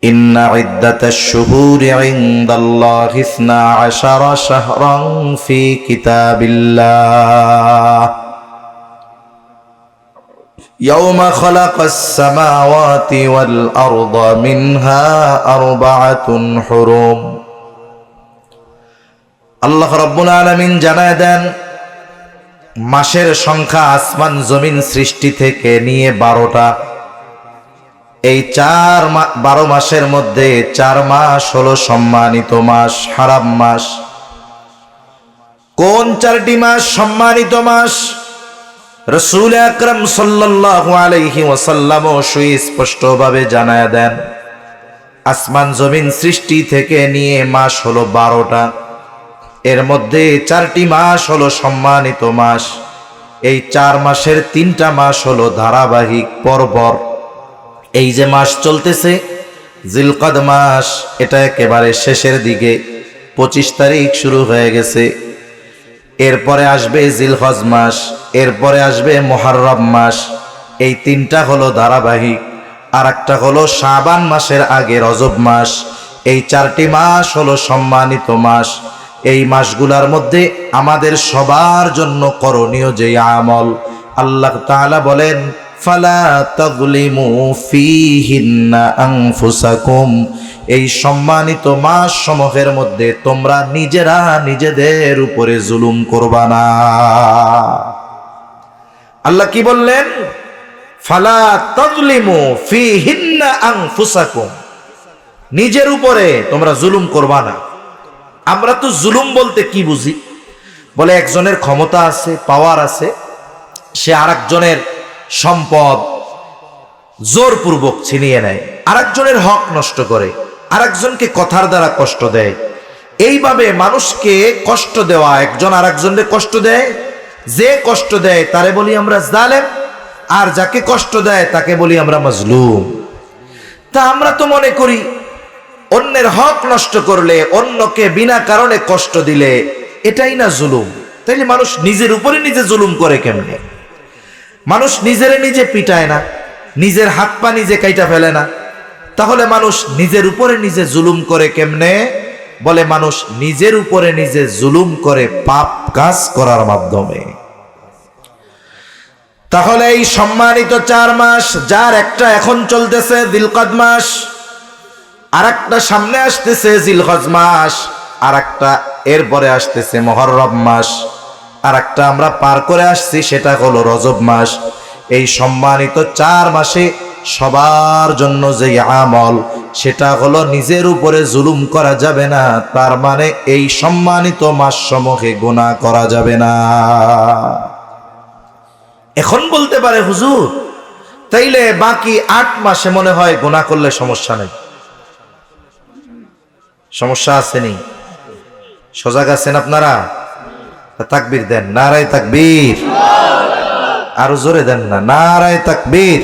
إن عدة الشهور عند الله 12 شهرا في كتاب الله يوم خلق السماوات والأرض منها 4 حرم আল্লাহ রাব্বুল আলামিন জানায় দেন মাসের সংখ্যা আসমান জমিন সৃষ্টি থেকে নিয়ে 12টা। এই 12 মাসের মধ্যে 4 মাস হলো সম্মানিত মাস, হারাম মাস। কোন 4টি মাস সম্মানিত মাস? রাসূল আকরাম সাল্লাল্লাহু আলাইহি ওয়াসাল্লাম সুস্পষ্টভাবে জানায় দেন আসমান জমিন সৃষ্টি থেকে নিয়ে মাস হলো 12টা। এর মধ্যে 4টি মাস হলো সম্মানিত মাস। এই 4 মাসের 3টা মাস হলো ধারাবাহিক পরপর। এই যে মাস চলতেছে জিলকদ মাস, এটা একেবারে শেষের দিকে, 25 তারিখ শুরু হয়ে গেছে। এরপরে আসবে জিলহজ মাস, এরপরে আসবে মুহররম মাস। এই 3টা হলো ধারাবাহিক। আর একটা হলো শাবান মাসের আগে রজব মাস। এই 4টি মাস হলো সম্মানিত মাস। এই মাসগুলোর মধ্যে আমাদের সবার জন্য করণীয় যে আমল, আল্লাহ তাআলা বলেন ফালা তাযলিমু ফীহিন্না আনফুসাকুম, এই সম্মানিত মাস সমূহের মধ্যে তোমরা নিজেরা নিজেদের উপরে জুলুম করবা না। আল্লাহ কি বললেন? ফালা তাযলিমু ফীহিন্না আনফুসাকুম, নিজের উপরে তোমরা জুলুম করবা না। আমরা তো জুলুম বলতে কি বুঝি? বলে একজনের ক্ষমতা আছে, পাওয়ার আছে, সে আরেকজনের সম্পদ জোরপূর্বক ছিনিয়ে নেয়, আরেকজনের হক নষ্ট করে, আরেকজনকে কথার দ্বারা কষ্ট দেয়। এইভাবে মানুষকে কষ্ট দেওয়া, একজন আরেকজনকে কষ্ট দেয়, যে কষ্ট দেয় তারে বলি আমরা জালেম, আর যাকে কষ্ট দেয় তাকে বলি আমরা মাজলুম। তা আমরা তো মনে করি অন্যের হক নষ্ট করলে, অন্যকে বিনা কারণে কষ্ট দিলে এটাই না জুলুম। তাইলে মানুষ নিজের উপরে নিজে জুলুম করে কেমনে? মানুষ নিজেরে নিজে পিটায় না, নিজের হাত পা নিজে কাইটা ফেলে না, তাহলে মানুষ নিজের উপরে নিজে জুলুম করে কেমনে? বলে মানুষ নিজের উপরে নিজে জুলুম করে পাপ কাজ করার মাধ্যমে। তাহলে এই সম্মানিত 4 মাস, যার একটা এখন চলতেছে জিলকদ মাস, আর একটা সামনে আসতেছে জিলহজ মাস, আর একটা এরপরে আসতেছে মুহররম মাস, আর একটা আমরা পার করে আসছি, সেটা হলো রজব মাস। এই সম্মানিত 4 মাসে সবার জন্য যে আমল, সেটা হলো নিজের উপরে জুলুম করা যাবে না। তার মানে এই সম্মানিত মাস সমূহে গুনাহ করা যাবে না। এখন বলতে পারে হুজুর, তাইলে বাকি 8 মাসে মনে হয় গুনাহ করলে সমস্যা নেই। সমস্যা আসেনি? সজাগ আছেন আপনারা? তাকবীর দেন, নারায়ে তাকবীর। আরো জোরে দেন না, নারায়ে তাকবীর।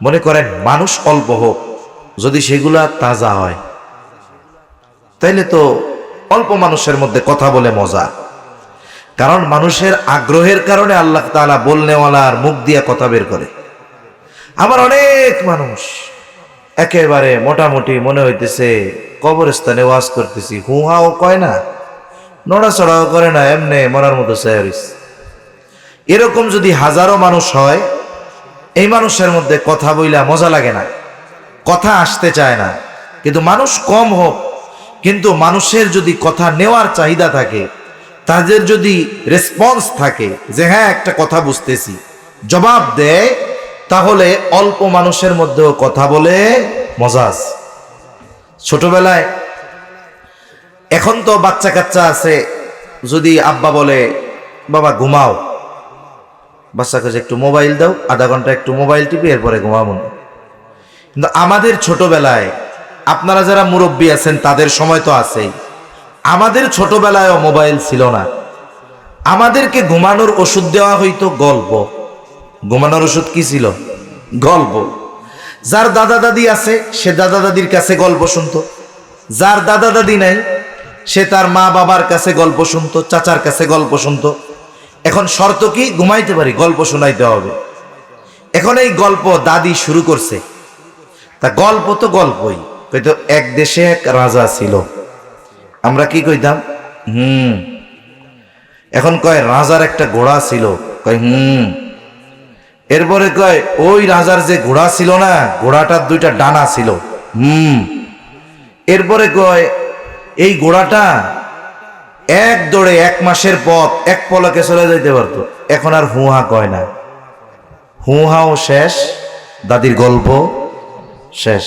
মনে করেন মানুষ অল্প হোক, যদি সেগুলা তাজা হয়, তাইলে তো অল্প মানুষের মধ্যে কথা বলে মজা। কারণ মানুষের আগ্রহের কারণে আল্লাহ তাআলা বলনেওয়ালার মুখ দিয়া কথা বের করে। আবার অনেক মানুষ একেবারে মোটামুটি মনে হইতেছে কবরস্থানে ওয়াজ করতেছি, হুহাও কয় না, নড়াচড়াও করে না, এমনি মরার মতো চাইরিস। এরকম যদি হাজারো মানুষ হয়, এই মানুষের মধ্যে কথা বইলা মজা লাগে না, কথা আসতে চায় না। কিন্তু মানুষ কম হোক, কিন্তু মানুষের যদি কথা নেওয়ার চাহিদা থাকে, তাদের যদি রেসপন্স থাকে যে হ্যাঁ একটা কথা বুঝতেছি, জবাব দেয়, তাহলে অল্প মানুষের মধ্যেও কথা বলে মজা আছে। ছোটবেলায়, এখন তো বাচ্চা কাচ্চা আছে, যদি আব্বা বলে বাবা ঘুমাও, বাচ্চাকে একটু মোবাইল দাও, আধা ঘন্টা একটু মোবাইল টিপি, এরপরে ঘুমাবো। কিন্তু আমাদের ছোটবেলায়, আপনারা যারা মুরব্বী আছেন তাদের সময় তো আছেই, আমাদের ছোটবেলায়ও মোবাইল ছিল না। আমাদেরকে ঘুমানোর ওষুধ দেওয়া হইতো গল্প। ঘুমানোর ওষুধ কি ছিল? গল্প। যার দাদা দাদি আছে সে দাদা দাদির কাছে গল্প শুনতো, যার দাদা দাদি নাই সে তার মা বাবার কাছে গল্প শুনতো, চাচার কাছে গল্প শুনতো। এখন শর্ত কি? ঘুমাইতে পারি, গল্প শোনাইতে হবে। এখন এই গল্প দাদি শুরু করছে, তা গল্প তো গল্পই, কইতো এক দেশে এক রাজা ছিল। আমরা কি কইতাম? এখন কয় রাজার একটা ঘোড়া ছিল, কয় এরপরে কয় ওই রাজার যে ঘোড়া ছিল না, ঘোড়াটার দুইটা ডানা ছিল। এরপরে কয় এই ঘোড়াটা এক দৌড়ে 1 মাসের পথ এক পলকে চলে যাইতে পারতো। এখন আর হুহা কয় না, হুহাও শেষ, দাদির গল্প শেষ।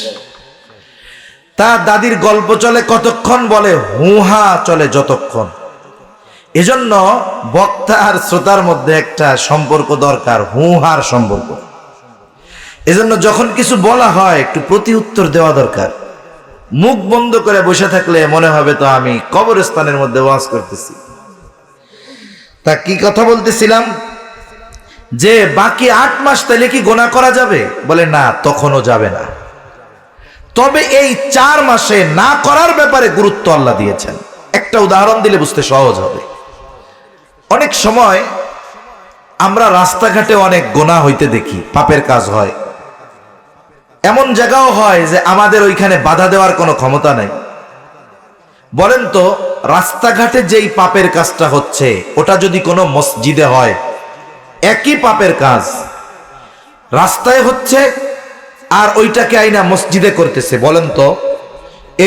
তা দাদির গল্প চলে কতক্ষণ? বলে হুহা চলে যতক্ষণ। এজন্য বক্তা আর শ্রোতার মধ্যে একটা সম্পর্ক দরকার, হুহার সম্পর্ক। এজন্য যখন কিছু বলা হয় একটু প্রতি উত্তর দেওয়া দরকার। মুখ বন্ধ করে বসে থাকলে মনে হবে তো আমি কবরস্থানের মধ্যে ওয়াজ করতেছি। তা কি কথা বলতেছিলাম? যে বাকি 8 মাস তাইলে কি গোনা করা যাবে? বলে না, তখনও যাবে না। তবে এই 4 মাসে না করার ব্যাপারে গুরুত্ব আল্লাহ দিয়েছেন। একটা উদাহরণ দিলে বুঝতে সহজ হবে। অনেক সময় আমরা রাস্তাঘাটে অনেক গোনা হইতে দেখি, পাপের কাজ হয়। এমন জায়গাও হয় যে আমাদের ওইখানে বাধা দেওয়ার কোনো ক্ষমতা নাই। বলেন তো, রাস্তাঘাটে যেই পাপের কাজটা হচ্ছে ওটা যদি কোনো মসজিদে হয়, একই পাপের কাজ রাস্তায় হচ্ছে আর ওইটাকে আইনা মসজিদে করতেছে, বলেন তো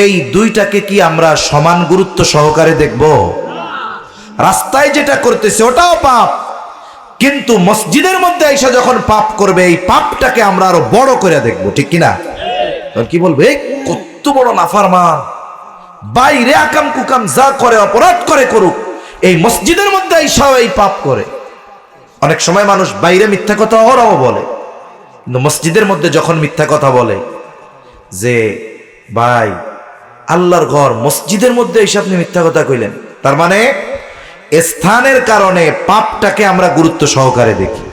এই দুইটাকে কি আমরা সমান গুরুত্ব সহকারে দেখব? রাস্তায় যেটা করতেছে ওটাও পাপ, কিন্তু মসজিদের মধ্যে আইসা যখন পাপ করবে এই পাপটাকে আমরা আরো বড় করে দেখব, ঠিক কিনা? কি বলবে, কত বড় নাফরমান, বাইরে আকাম কুকাম যা করে অপরাধ করে করুক, এই মসজিদের মধ্যে আইসাও এই পাপ করে। অনেক সময় মানুষ বাইরে মিথ্যা কথা ওরাও বলে, কিন্তু মসজিদের মধ্যে যখন মিথ্যা কথা বলে যে ভাই আল্লাহর ঘর, মসজিদের মধ্যে এসে আপনি মিথ্যা কথা কইলেন, তার মানে স্থানের কারণে পাপটাকে আমরা গুরুত্ব সহকারে দেখি,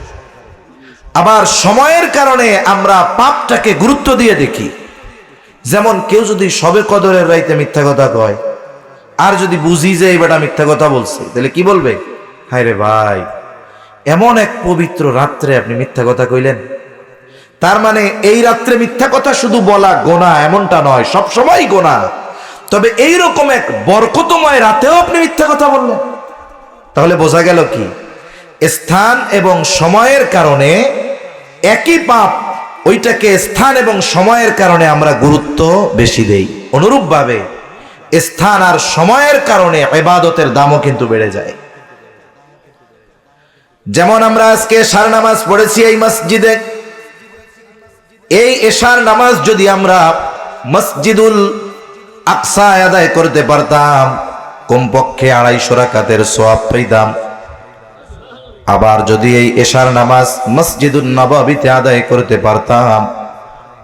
আবার সময়ের কারণে আমরা পাপটাকে গুরুত্ব দিয়ে দেখি। যেমন কেউ যদি সবে কদরের রাইতে মিথ্যা কথা কয়, আর যদি বুঝি যে এই বেটা মিথ্যা কথা বলছে, তাহলে কি বলবে? হায় রে ভাই, এমন এক পবিত্র রাত্রে আপনি মিথ্যা কথা কইলেন। তার মানে এই রাত্রে মিথ্যা কথা শুধু বলা গোনা এমনটা নয়, সব সময় গোনা। তবে এইরকম এক বরকতময় রাতেও আপনি মিথ্যা কথা বললেন। তাহলে বোঝা গেল কি, স্থান এবং সময়ের কারণে একই পাপ, ওইটাকে স্থান এবং সময়ের কারণে আমরা গুরুত্ব বেশি দেই। অনুরূপভাবে স্থান আর সময়ের কারণে ইবাদতের দামও কিন্তু বেড়ে যায়। যেমন আমরা আজকে এশার নামাজ পড়েছি এই মসজিদে, এই এশার নামাজ যদি আমরা মসজিদুল আকসায় আদায় করতে পারতাম, কমপক্ষে 250 রাকাতের সওয়াব পাইতাম। আবার যদি এই এশার নামাজ মসজিদুন নববীতে আদায় করতে পারতাম,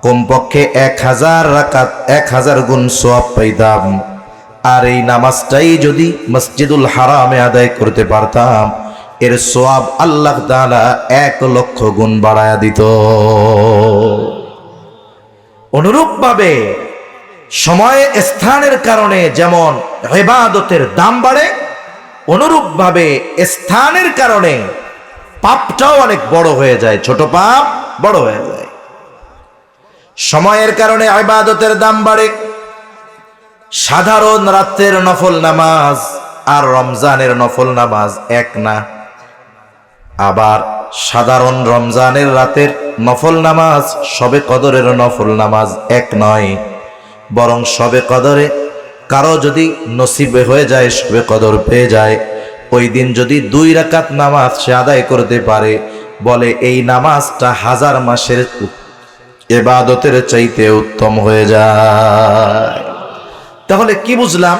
কমপক্ষে 1000 রাকাত 1000 গুণ সওয়াব পাইতাম। আর এই নামাজটাই যদি মসজিদুল হারামে আদায় করতে পারতাম, এর সওয়াব আল্লাহ তাআলা 1,00,000 গুণ বাড়ায়া দিত। অনুরূপভাবে সময় স্থানের কারণে যেমন ইবাদতের দাম বাড়ে, অনুরূপভাবে স্থানের কারণে পাপটাও অনেক বড় হয়ে যায়, ছোট পাপ বড় হয়ে যায়। সময়ের কারণে ইবাদতের দাম বাড়ে। সাধারণ রাতের নফল নামাজ আর রমজানের নফল নামাজ এক না। আবার সাধারণ রমজানের রাতের নফল নামাজ শবে কদরের নফল নামাজ এক নয়, বরং শবে কদরে কারো যদি নসিবে হয়ে যায়, শবে কদর পেয়ে যায়, ওই দিন যদি 2 রাকাত নামাজ সে আদায় করতে পারে, বলে এই নামাজটা 1000 মাসের ইবাদতের চাইতে উত্তম হয়ে যায়। তাহলে কি বুঝলাম?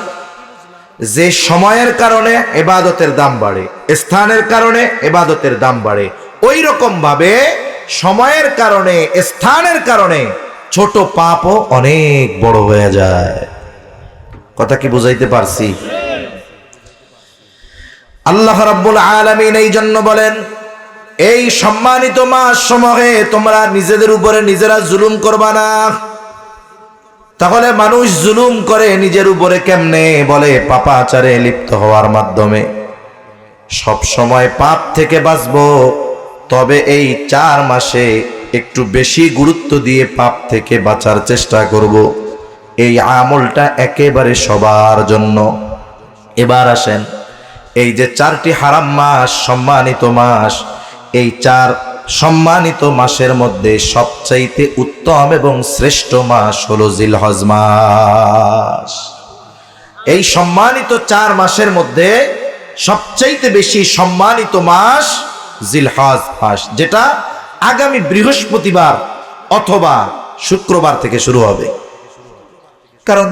যে সময়ের কারণে ইবাদতের দাম বাড়ে, স্থানের কারণে ইবাদতের দাম বাড়ে, ওই রকম ভাবে সময়ের কারণে স্থানের কারণে ছোট পাপও অনেক বড় হয়ে যায়। কথা কি বুঝাইতে পারছি? আল্লাহ রাব্বুল আলামিন এই জন্য বলেন, এই সম্মানিত মাস সমূহে তোমরা নিজেদের উপরে নিজেরা জুলুম করবা না। তাহলে মানুষ জুলুম করে নিজের উপরে কেমনে? বলে পাপাচারে লিপ্ত হওয়ার মাধ্যমে। সব সময় পাপ থেকে বাঁচবো, তবে এই 4 মাসে একটু বেশি গুরুত্ব দিয়ে পাপ থেকে বাঁচার চেষ্টা করব। এই আমলটা একেবারে সবার জন্য। এবার আসেন, এই যে 4টি হারাম মাস, সম্মানিত মাস, এই 4 সম্মানিত মাসের মধ্যে সবচাইতে উত্তম এবং শ্রেষ্ঠ মাস হলো জিলহজ মাস। এই সম্মানিত 4 মাসের মধ্যে সবচাইতে বেশি সম্মানিত মাস জিলহজ মাস, যেটা আগামী বৃহস্পতিবার অথবা শুক্রবার থেকে শুরু হবে। কারণ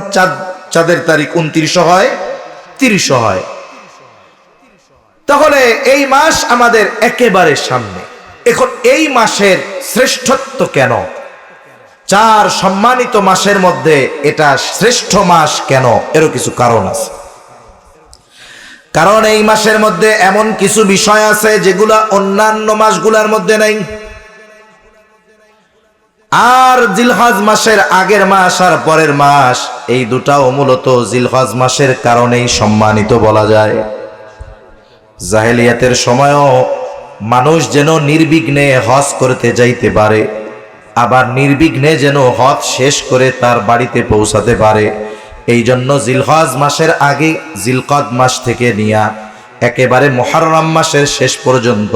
চাঁদের তারিখ 29 হয়, 30 হয়। তাহলে এই মাস আমাদের একেবারে সামনে। এখন এই মাসের শ্রেষ্ঠত্ব কেন? 4 সম্মানিত মাসের মধ্যে এটা শ্রেষ্ঠ মাস কেন? এরও কিছু কারণ আছে। কারণ এই মাসের মধ্যে এমন কিছু বিষয় আছে যেগুলা অন্যান্য মাসগুলোর মধ্যে নেই। আর জিলহজ মাসের আগের মাস আর পরের মাস, এই দুটাও মূলত জিলহজ মাসের কারণেই সম্মানিত বলা যায়। জাহেলিয়াতের সময়ও মানুষ যেন নির্বিঘ্নে হজ করতে যাইতে পারে, আবার নির্বিঘ্নে যেন হজ শেষ করে তার বাড়িতে পৌঁছাতে পারে, এই জন্য জিলহজ মাসের আগে জিলকদ মাস থেকে নিয়া একেবারে মুহররম মাসের শেষ পর্যন্ত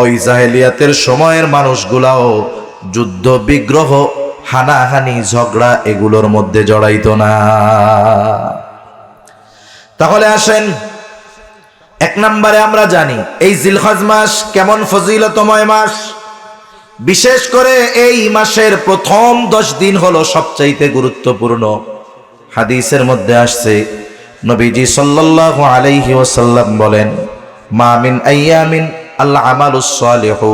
ওই জাহেলিয়াতের সময়ের মানুষগুলাও যুদ্ধ বিগ্রহ, হানাহানি, ঝগড়া এগুলোর মধ্যে জড়াইত না। তাহলে আসেন, 1 নম্বরে আমরা জানি এই জিলহজ মাস কেমন ফজিলতময় মাস। বিশেষ করে এই মাসের প্রথম 10 দিন হলো সবচাইতে গুরুত্বপূর্ণ। হাদিসের মধ্যে আসছে, নবীজি সাল্লাল্লাহু আলাইহি ওয়াসাল্লাম বলেন, মা মিন আইয়ামিন আল আমালুস সালিহু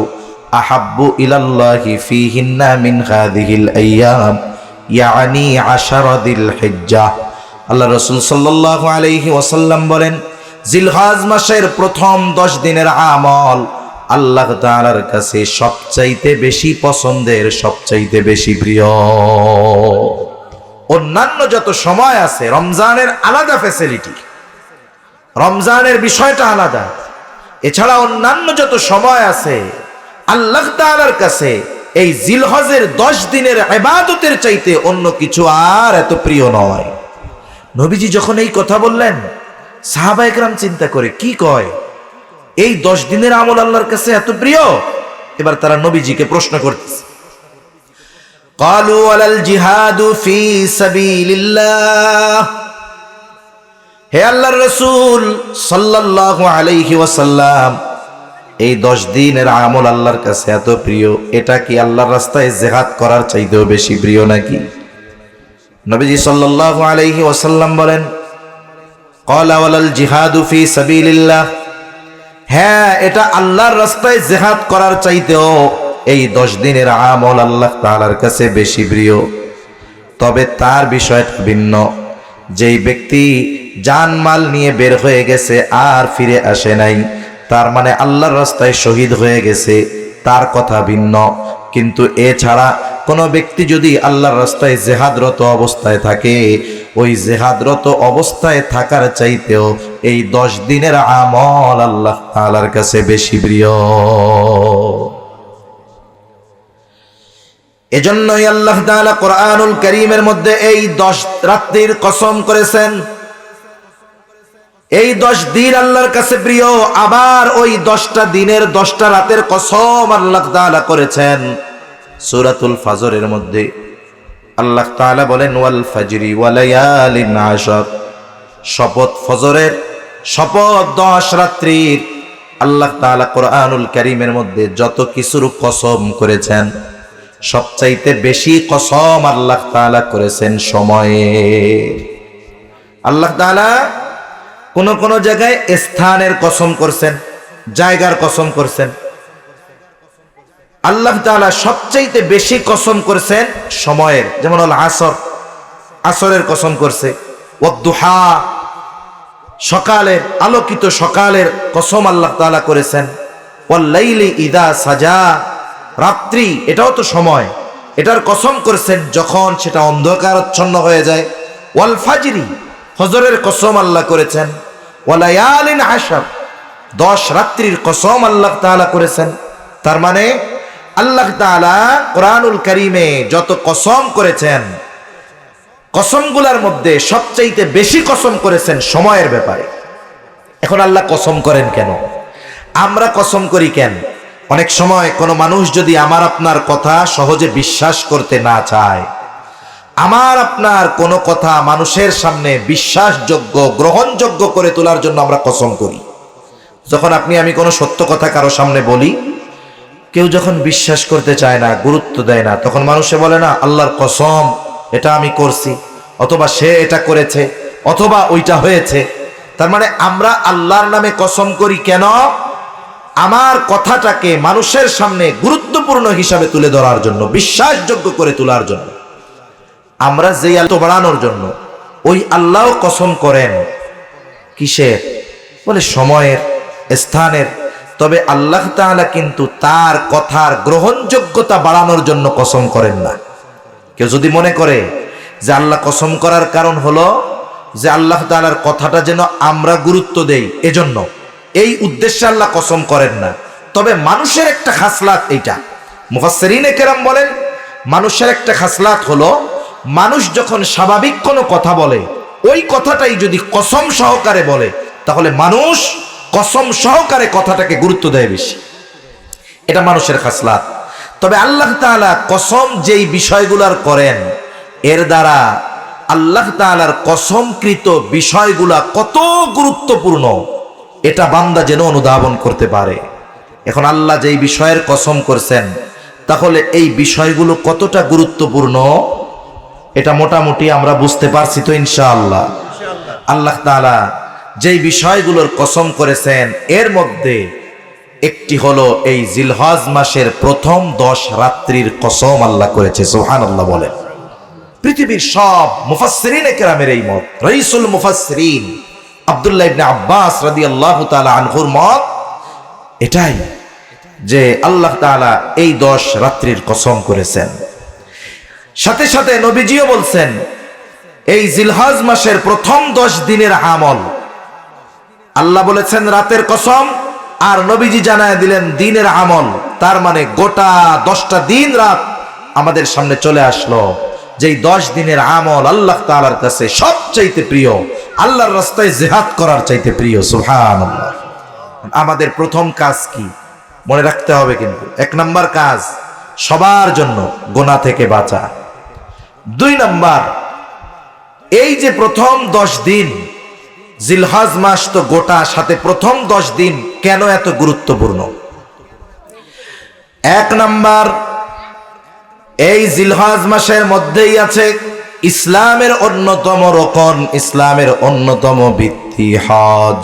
আহাব্বু ইলাল্লাহি ফীহিন্না মিন হাযিহিল আইয়াম, ইয়ানি 10 যিল হিজ্জাহ। আল্লাহ রাসূল সাল্লাল্লাহু আলাইহি ওয়াসাল্লাম বলেন, জিলহজ মাসের প্রথম 10 দিনের আমল আল্লাহ তাআলার কাছে সবচাইতে বেশি পছন্দের, সবচাইতে বেশি প্রিয়। অন্যান্য যত সময় আছে, রমজানের আলাদা ফ্যাসিলিটি, রমজানের বিষয়টা আলাদা। এছাড়া অন্যান্য যত সময় আছে, আল্লাহ তাআলার কাছে এই জিলহজের 10 দিনের ইবাদতের চাইতে অন্য কিছু আর এত প্রিয় নয়। নবীজি যখন এই কথা বললেন, সাহাবায়ে কেরাম চিন্তা করে, কি কয়, এই 10 দিনের আমল আল্লাহর কাছে এত প্রিয়? এবার তারা নবীজিকে প্রশ্ন করতেছে, ক্বালু ওয়ালাল জিহাদু ফি সাবিলিল্লাহ। হে আল্লাহর রাসূল সাল্লাল্লাহু আলাইহি ওয়াসাল্লাম, এই 10 দিনের আমল আল্লাহর কাছে এত প্রিয়, এটা কি আল্লাহর রাস্তায় জিহাদ করার চাইতেও বেশি প্রিয় নাকি? নবীজি সাল্লাল্লাহু আলাইহি ওয়াসাল্লাম বলেন, ক্বালা ওয়ালাল জিহাদু ফি সাবিলিল্লাহ। হ্যাঁ, এটা আল্লাহর রাস্তায় জিহাদ করার চাইতেও এই 10 দিনের আমল আল্লাহ তাআলার কাছে বেশি প্রিয়। তবে তার বিষয়টা ভিন্ন। যেই ব্যক্তি জানমাল নিয়ে বের হয়ে গেছে আর ফিরে আসে নাই, তার মানে আল্লাহর রাস্তায় শহীদ হয়ে গেছে, তার কথা ভিন্ন। কিন্তু এছাড়া কোনো ব্যক্তি যদি আল্লাহর রাস্তায় জিহাদরত অবস্থায় থাকে, ওই জিহাদরত অবস্থায় থাকার চাইতেও এই 10 দিনের আমল আল্লাহ তাআলার কাছে বেশি প্রিয়। এজন্যই আল্লাহ তাআলা কোরআনুল কারীমের মধ্যে এই 10 রাত্রির কসম করেছেন। এই 10 দিন আল্লাহর কাছে প্রিয়, আবার ওই 10টা দিনের 10টা রাতের কসম আল্লাহ তাআলা করেছেন সূরাতুল ফাজরের মধ্যে। আল্লাহ তাআলা বলেন, ওয়াল ফাজরি ওয়া লায়ালিন আশর। শপথ ফজরের, শপথ 10 রাত্রির। আল্লাহ তাআলা কোরআনুল কারীমের মধ্যে যত কিছুর কসম করেছেন, সবচাইতে বেশি কসম আল্লাহ তাআলা করেছেন সময়ের। আল্লাহ তাআলা কোন কোন জায়গায় স্থানের কসম করছেন, জায়গার কসম করছেন। আল্লাহ তাআলা সবচাইতে বেশি কসম করেছেন সময়ের, যেমন হল আসর, আসরের কসম করছে। ওয়াদ-দুহা, সকালের, আলোকিত সকালের কসম আল্লাহ তাআলা করেছেন। ওয়াল লাইলি ইযা সাজা, রাত্রি এটাও তো সময়, এটার কসম করেছেন যখন সেটা অন্ধকারাচ্ছন্ন হয়ে যায়। ওয়াল ফাজরি, ফজরের কসম আল্লাহ করেছেন। ওয়া লায়ালিন আশর, 10 রাত্রির কসম আল্লাহ তাআলা করেছেন। তার মানে আল্লাহ তাআলা কোরআনুল কারীমে যত কসম করেছেন, কসমগুলোর মধ্যে সবচাইতে বেশি কসম করেছেন সময়ের ব্যাপারে। এখন আল্লাহ কসম করেন কেন? আমরা কসম করি কেন? অনেক সময় কোনো মানুষ যদি আমার আপনার কথা সহজে বিশ্বাস করতে না চায়, আমার আপনার কোনো কথা মানুষের সামনে বিশ্বাসযোগ্য, গ্রহণযোগ্য করে তোলার জন্য আমরা কসম করি। যখন আপনি আমি কোনো সত্য কথা কারো সামনে বলি, কেউ যখন বিশ্বাস করতে চায় না, গুরুত্ব দেয় না, তখন মানুষে বলে না আল্লাহর কসম এটা আমি করছি, অথবা সে এটা করেছে, অথবা ওইটা হয়েছে। তার মানে আমরা আল্লাহর নামে কসম করি কেন? আমার কথাটাকে মানুষের সামনে গুরুত্বপূর্ণ হিসাবে তুলে ধরার জন্য, বিশ্বাসযোগ্য করে তোলার জন্য। আমরা যেই আল্লাহ বাড়ানোর জন্য, ওই আল্লাহ কসম করেন কিসের? বলে সময়ের, স্থানের। তবে আল্লাহ তাআলা কিন্তু তার কথার গ্রহণযোগ্যতা বাড়ানোর জন্য কসম করেন না। কেউ যদি মনে করে যে আল্লাহ কসম করার কারণ হলো যে আল্লাহ তাআলার কথাটা যেন আমরা গুরুত্ব দেই, এজন্য, এই উদ্দেশ্যে আল্লাহ কসম করেন না। তবে মানুষের একটা খাসলাত এইটা, মুফাসসিরিনে কেরাম বলেন মানুষের একটা খাসলাত হলো, মানুষ যখন স্বাভাবিক কোনো কথা বলে, ওই কথাটাই যদি কসম সহকারে বলে, তাহলে মানুষ কসম সহকারে কথাটাকে গুরুত্ব দেয় বেশি। এটা মানুষের খাসলাত। তবে আল্লাহ তাআলা কসম যেই বিষয়গুলার করেন, এর দ্বারা আল্লাহ তাআলার কসমকৃত বিষয়গুলা কত গুরুত্বপূর্ণ, এটা বান্দা যেন অনুধাবন করতে পারে। এখন আল্লাহ যেই বিষয়ের কসম করছেন, তাহলে এই বিষয়গুলো কতটা গুরুত্বপূর্ণ এটা মোটামুটি আমরা বুঝতে পারছি তো ইনশাআল্লাহ। আল্লাহ তাআলা যেই বিষয়গুলোর কসম করেছেন, এর মধ্যে একটি হলো এই জিলহজ মাসের প্রথম 10 রাত্রির কসম আল্লাহ করেছে। সুবহানাল্লাহ বলেন। পৃথিবীর সব মুফাসসিরিনে কেরামের এই মত, রাইসুল মুফাসসিরিন আব্দুল্লাহ ইবনে আব্বাস রাদিয়াল্লাহু তাআলা আনহুর মত এটাই যে আল্লাহ তাআলা এই 10 রাত্রির কসম করেছেন। সাথে সাথে নবীজিও বলছেন এই জিলহজ মাসের প্রথম 10 দিনের আমল, আল্লাহ বলেছেন রাতের কসম, আর নবীজি জানায় দিলেন দিনের আমল। তার মানে গোটা 10টা দিন রাত আমাদের সামনে চলে আসলো, যেই 10 দিনের আমল আল্লাহ তাআলার কাছে সবচাইতে প্রিয়, আল্লাহর রাস্তায় জিহাদ করার চাইতে প্রিয়। সুবহানাল্লাহ। আমাদের প্রথম কাজ কি মনে রাখতে হবে, কিন্তু 1 নাম্বার কাজ সবার জন্য গুনাহ থেকে বাঁচা। 2 নাম্বার, এই যে প্রথম 10 দিন জিলহজ মাস, তো গোটা সাথে প্রথম 10 দিন কেন এত গুরুত্বপূর্ণ? 1 নাম্বার, এই জিলহজ মাসের মধ্যেই আছে ইসলামের অন্যতম রকন, ইসলামের অন্যতম ভিত্তি হজ।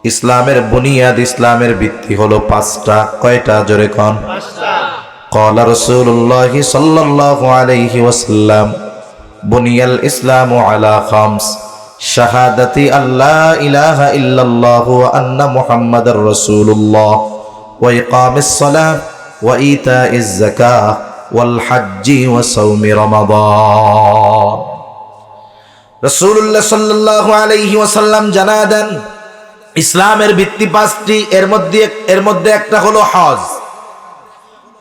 ইসলামের বুনিয়াদ, ইসলামের ভিত্তি হলো 5টা। কয়টা? জোরে কোন? 5টা। ক্বালা রাসূলুল্লাহ সাল্লাল্লাহু আলাইহি ওয়াসাল্লাম বুনিয়াল ইসলামু আলা 5 শাহাদাতি আল্লা ইলাহা ইল্লাল্লাহু ওয়া আন্না মুহাম্মাদার রাসূলুল্লাহ ওয়া ইকামিস সালাহ ওয়া ইতাইজ যাকাহ ওয়াল হজ্জি ওয়া সাওমি রমাদান। রাসূলুল্লাহ সাল্লাল্লাহু আলাইহি ওয়াসাল্লাম জানায় দেন ইসলামের ভিত্তি 5টি, এর মধ্যে একটা হলো হজ।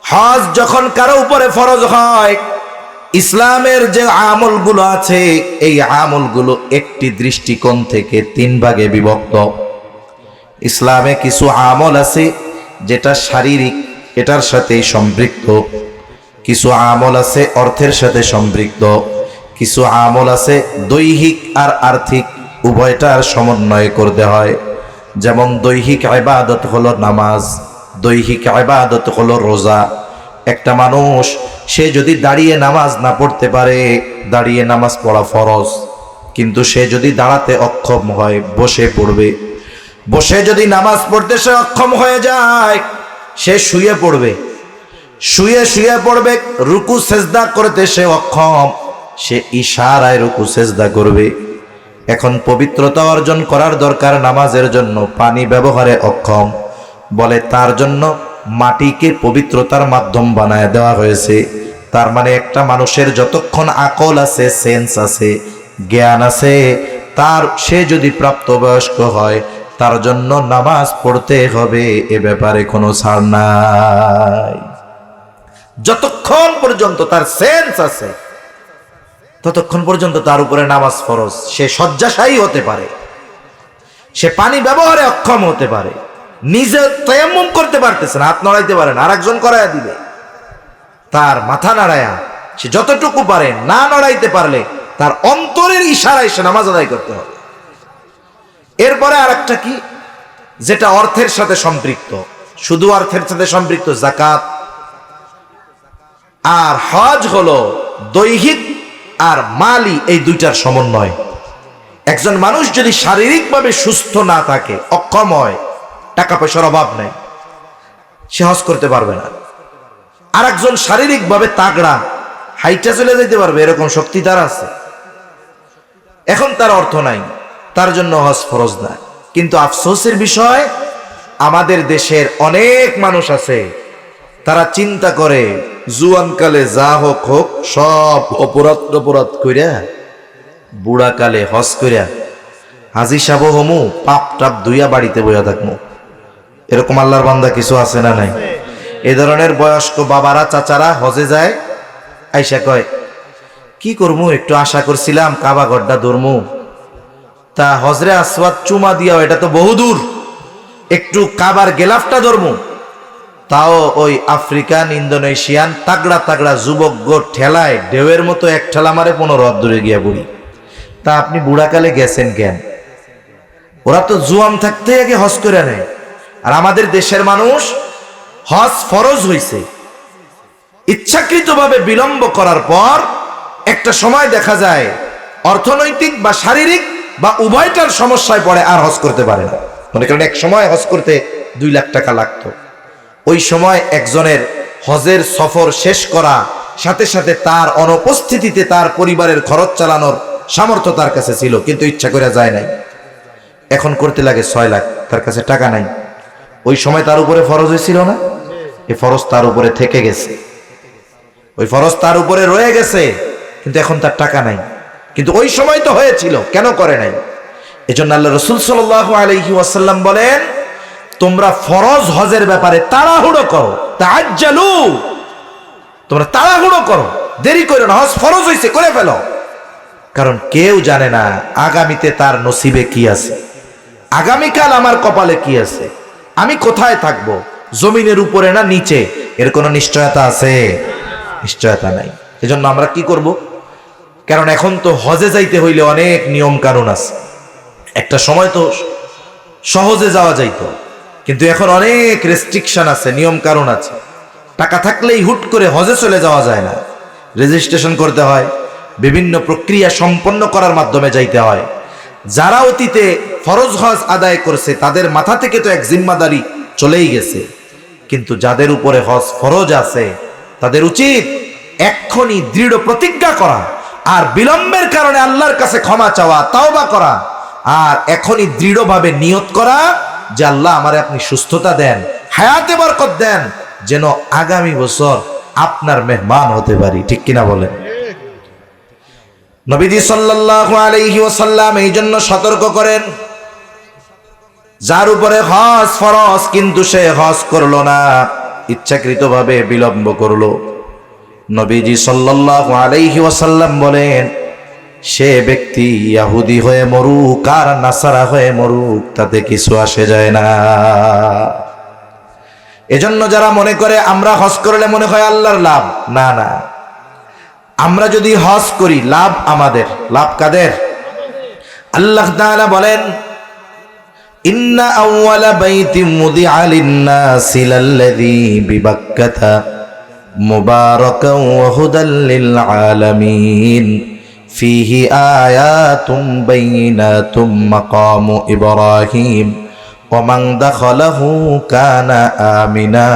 হজ যখন কারো উপরে ফরজ হয়, ইসলামের যে আমলগুলো আছে, এই আমলগুলো একটি দৃষ্টিকোণ থেকে 3 ভাগে বিভক্ত। ইসলামে কিছু আমল আছে যেটা শারীরিক, এটার সাথে সম্পৃক্ত। কিছু আমল আছে অর্থের সাথে সম্পৃক্ত। কিছু আমল আছে দৈহিক আর আর্থিক উভয়টার সমন্বয় করতে হয়। যেমন দৈহিক ইবাদত হলো নামাজ, দৈহিক ইবাদত হলো রোজা। একটা মানুষ সে যদি দাঁড়িয়ে নামাজ না পড়তে পারে, দাঁড়িয়ে নামাজ পড়া ফরজ, কিন্তু সে যদি দাঁড়াতে অক্ষম হয় বসে পড়বে। বসে যদি নামাজ পড়তে সে অক্ষম হয়ে যায়, সে শুয়ে পড়বে। শুয়ে পড়বে। রুকু সেজদা করতে সে অক্ষম, সে ইশারায় রুকু সেজদা করবে। এখন পবিত্রতা অর্জন করার দরকার নামাজের জন্য, পানি ব্যবহারে অক্ষম, বলে তার জন্য মাটিকে পবিত্রতার মাধ্যম বানায় দেওয়া হয়েছে। তার মানে একটা মানুষের যতক্ষণ আকল আছে, সেন্স আছে, জ্ঞান আছে, সে যদি প্রাপ্তবয়স্ক হয়, তার জন্য নামাজ পড়তে হবে, এ ব্যাপারে কোনো ছাড় নাই। যতক্ষণ পর্যন্ত তার সেন্স আছে ততক্ষণ পর্যন্ত তার উপরে নামাজ ফরজ। সে শয্যাশায়ী হতে পারে, সে পানি ব্যবহারে অক্ষম হতে পারে, নিজে তায়াম্মুম করতে পারতেছে না, হাত নড়াইতে পারে না, আরেকজন করাইয়া দিবে, তার মাথা নাড়ায়া সে যতটুকু পারে, না নড়াইতে পারলে তার অন্তরের ইশারায় সে নামাজ আদায় করতে হবে। এরপরে আরেকটা কি, যেটা অর্থের সাথে সম্পৃক্ত, শুধু অর্থের সাথে সম্পৃক্ত যাকাত। আর হজ হলো দৈহিক আর মালি, এই দুইটার সমন্বয়। একজন মানুষ যদি শারীরিকভাবে সুস্থ না থাকে, অক্ষম হয়, টাকা পয়সার অভাব নেই, সে হজ করতে পারবে না। আর একজন শারীরিকভাবে তাগড়া, হাইটা চলে যেতে পারবে, এরকম শক্তি তার আছে, এখন তার অর্থ নাই, তার জন্য হজ ফরজ না। কিন্তু আফসোসের বিষয়, আমাদের দেশের অনেক মানুষ আছে, তারা চিন্তা করে জুয়ানকালে যা হোক হোক সব অপরাধ কইরা বুড়াকালে হজ কইরা হাজি সাহেব হমু, পাপ টাপ দুইয়া বাড়িতে বইয়া থাকমু। এরকম আল্লাহর বান্দা কিছু আছে না নাই? এ ধরনের বয়স্ক বাবারা চাচারা হজে যায়, আইসা কয় কি করমু, একটু আশা করছিলাম কাবা গড্ডা ধরমু, তা হজরে আসওয়াদ চুমা দিয়া এটা তো বহুদূর, একটু কাবার গেলাফটা ধরমু, তাও ওই আফ্রিকান ইন্দোনেশিয়ান তাগড়া তাগড়া যুবক গো ঠেলায় ঢেউয়ের মতো এক ঠেলা মারে 15 দূরে গিয়া বুড়ি। তা আপনি বুড়াকালে গেছেন কেন? ওরা তো জুয়ান থাকতে আগে হজ করে নেয়। আর আমাদের দেশের মানুষ হজ ফরজ হইছে, ইচ্ছাকৃতভাবে বিলম্ব করার পর একটা সময় দেখা যায় অর্থনৈতিক বা শারীরিক বা উভয়টার সমস্যায় পড়ে, আর হজ করতে পারে না। মনে করেন এক সময় হজ করতে 2 লাখ টাকা লাগতো, ওই সময় একজনের হজের সফর শেষ করা সাথে সাথে তার অনুপস্থিতিতে তার পরিবারের খরচ চালানোর সামর্থ্য তার কাছে ছিল, কিন্তু ইচ্ছা করে যায় নাই। এখন করতে লাগে 6 লাখ, তার কাছে টাকা নাই। ওই সময় তার উপরে ফরজ হয়েছিল না? এই ফরজ তার উপরে থেকে গেছে, ওই ফরজ তার উপরে রয়ে গেছে, কিন্তু এখন তার টাকা নাই। কিন্তু ওই সময় তো হয়েছিল, কেন করে নাই? এজন্য আল্লাহ রাসূল সাল্লাল্লাহু আলাইহি ওয়াসাল্লাম বলেন, তোমরা ফরজ হজের ব্যাপারে তাড়াহুড়ো করো, তাআজ্জালু, তোমরা তাড়াহুড়ো করো, দেরি করো না, হজ ফরজ হইছে, করে ফেলো। কারণ কেউ জানে না আগামীতে তার নসিবে কি আছে, আগামীকাল আমার কপালে কি আছে, আমি কোথায় থাকব, জমিনের উপরে না নিচে, এর কোনো নিশ্চয়তা আছে? নিশ্চয়তা নাই। এজন্য আমরা কি করব? কারণ এখন তো হজে যাইতে হইলে অনেক নিয়ম কানুন আছে। একটা সময় তো সহজে যাওয়া যাইতো, কিন্তু এখন অনেক রেস্ট্রিকশন আছে, নিয়ম কানুন আছে। টাকা থাকলেই হুট করে হজে চলে যাওয়া যায় না, রেজিস্ট্রেশন করতে হয়, বিভিন্ন প্রক্রিয়া সম্পন্ন করার মাধ্যমে যাইতে হয়। যারা অতীতে ফরজ হজ আদায় করছে তাদের মাথা থেকে তো এক জিম্মাদারি চলেই গেছে, কিন্তু যাদের উপরে হজ ফরজ আছে তাদের উচিত এক্ষুনি দৃঢ় প্রতিজ্ঞা করা, আর বিলম্বের কারণে আল্লাহর কাছে ক্ষমা চাওয়া, তাওবা করা, আর এখনই দৃঢ়ভাবে নিয়ত করা যে আল্লাহ আমারে আপনি সুস্থতা দেন, হায়াতে বরকত দেন, যেন আগামী বছর আপনার মেহমান হতে পারি। ঠিক কিনা বলেন? নবীজি সাল্লাল্লাহু আলাইহি ওয়াসাল্লাম এই জন্য সতর্ক করেন, যার উপরে হজ ফরজ কিন্তু সে হজ করলো না, ইচ্ছাকৃতভাবে বিলম্ব করলো, নবীজি সাল্লাল্লাহু আলাইহি ওয়াসাল্লাম বলেন, সে ব্যক্তি ইহুদি হয়ে মরুক আর নাসারা হয়ে মরুক, তাতে কিছু আসে যায় না। এজন্য যারা মনে করে আমরা হজ করলে মনে হয় আল্লাহর লাভ, না না, আমরা যদি হজ করি লাভ আমাদের, লাভ কাদের? আল্লাহ তাআলা বলেন, ইন্না আউওয়ালা বাইতিম মুদিআ লিন-নাসি লাল্লাযী বিবাক্কাতা মুবারাকান ওয়া হুদাল লিল আলামিন ফীহি আয়াতুম বাইয়িনাতুম মাকামু ইব্রাহিম ওয়া মান দাখালাহু কানা আমিনা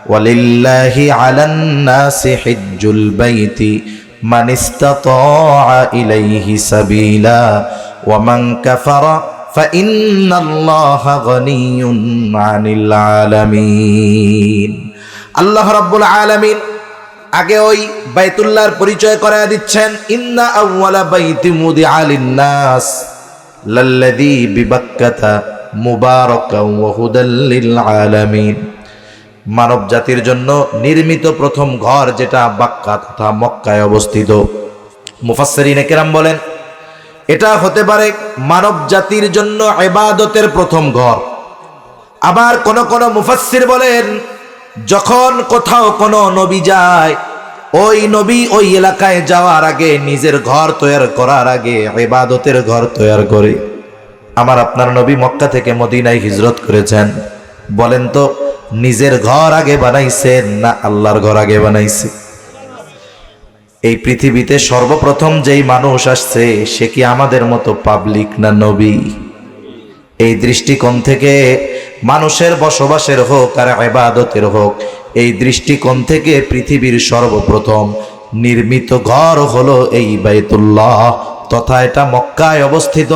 ওয়ালিল্লাহি আলান নাসি হিজ্জুল বাইতি মান ইসতাতাআ ইলাইহি সাবিলা ওয়া মান কাফারা ফাইন্নাল্লাহা গনিয়্যুন আনিল আলামিন। আল্লাহ রাব্বুল আলামিন আগে ওই বাইতুল্লাহর পরিচয় করায়া দিচ্ছেন, ইন্না আউওয়ালা বাইতি মুদিআ লিন-নাস লাল্লাযী বিবাক্কাতা মুবারাকাও ওয়া হুদাল লিল আলামিন। মানব জাতির জন্য নির্মিত প্রথম ঘর যেটা বাক্কা তথা মক্কায় অবস্থিত। মুফাসসিরিনে কেরাম বলেন এটা হতে পারে মানব জাতির জন্য ইবাদতের প্রথম ঘর। আবার কোন কোন মুফাসসির বলেন যখন কোথাও কোন নবী যায়, ওই নবী ওই এলাকায় যাওয়ার আগে নিজের ঘর তৈরি করার আগে ইবাদতের ঘর তৈরি করে। আমার আপনার নবী মক্কা থেকে মদিনায় হিজরত করেছেন, বলেন তো নিজের ঘর আগে বানাইছেন না আল্লাহর ঘর আগে বানাইছে? এই পৃথিবীতে সর্বপ্রথম যেই মানুষ আসছে সে কি আমাদের মতো পাবলিক না নবী? এই দৃষ্টিকোণ থেকে মানুষের বসবাসের হোক আর ইবাদতের হোক, এই দৃষ্টিকোণ থেকে পৃথিবীর সর্বপ্রথম নির্মিত ঘর হলো এই বাইতুল্লাহ, তথা এটা মক্কায় অবস্থিত।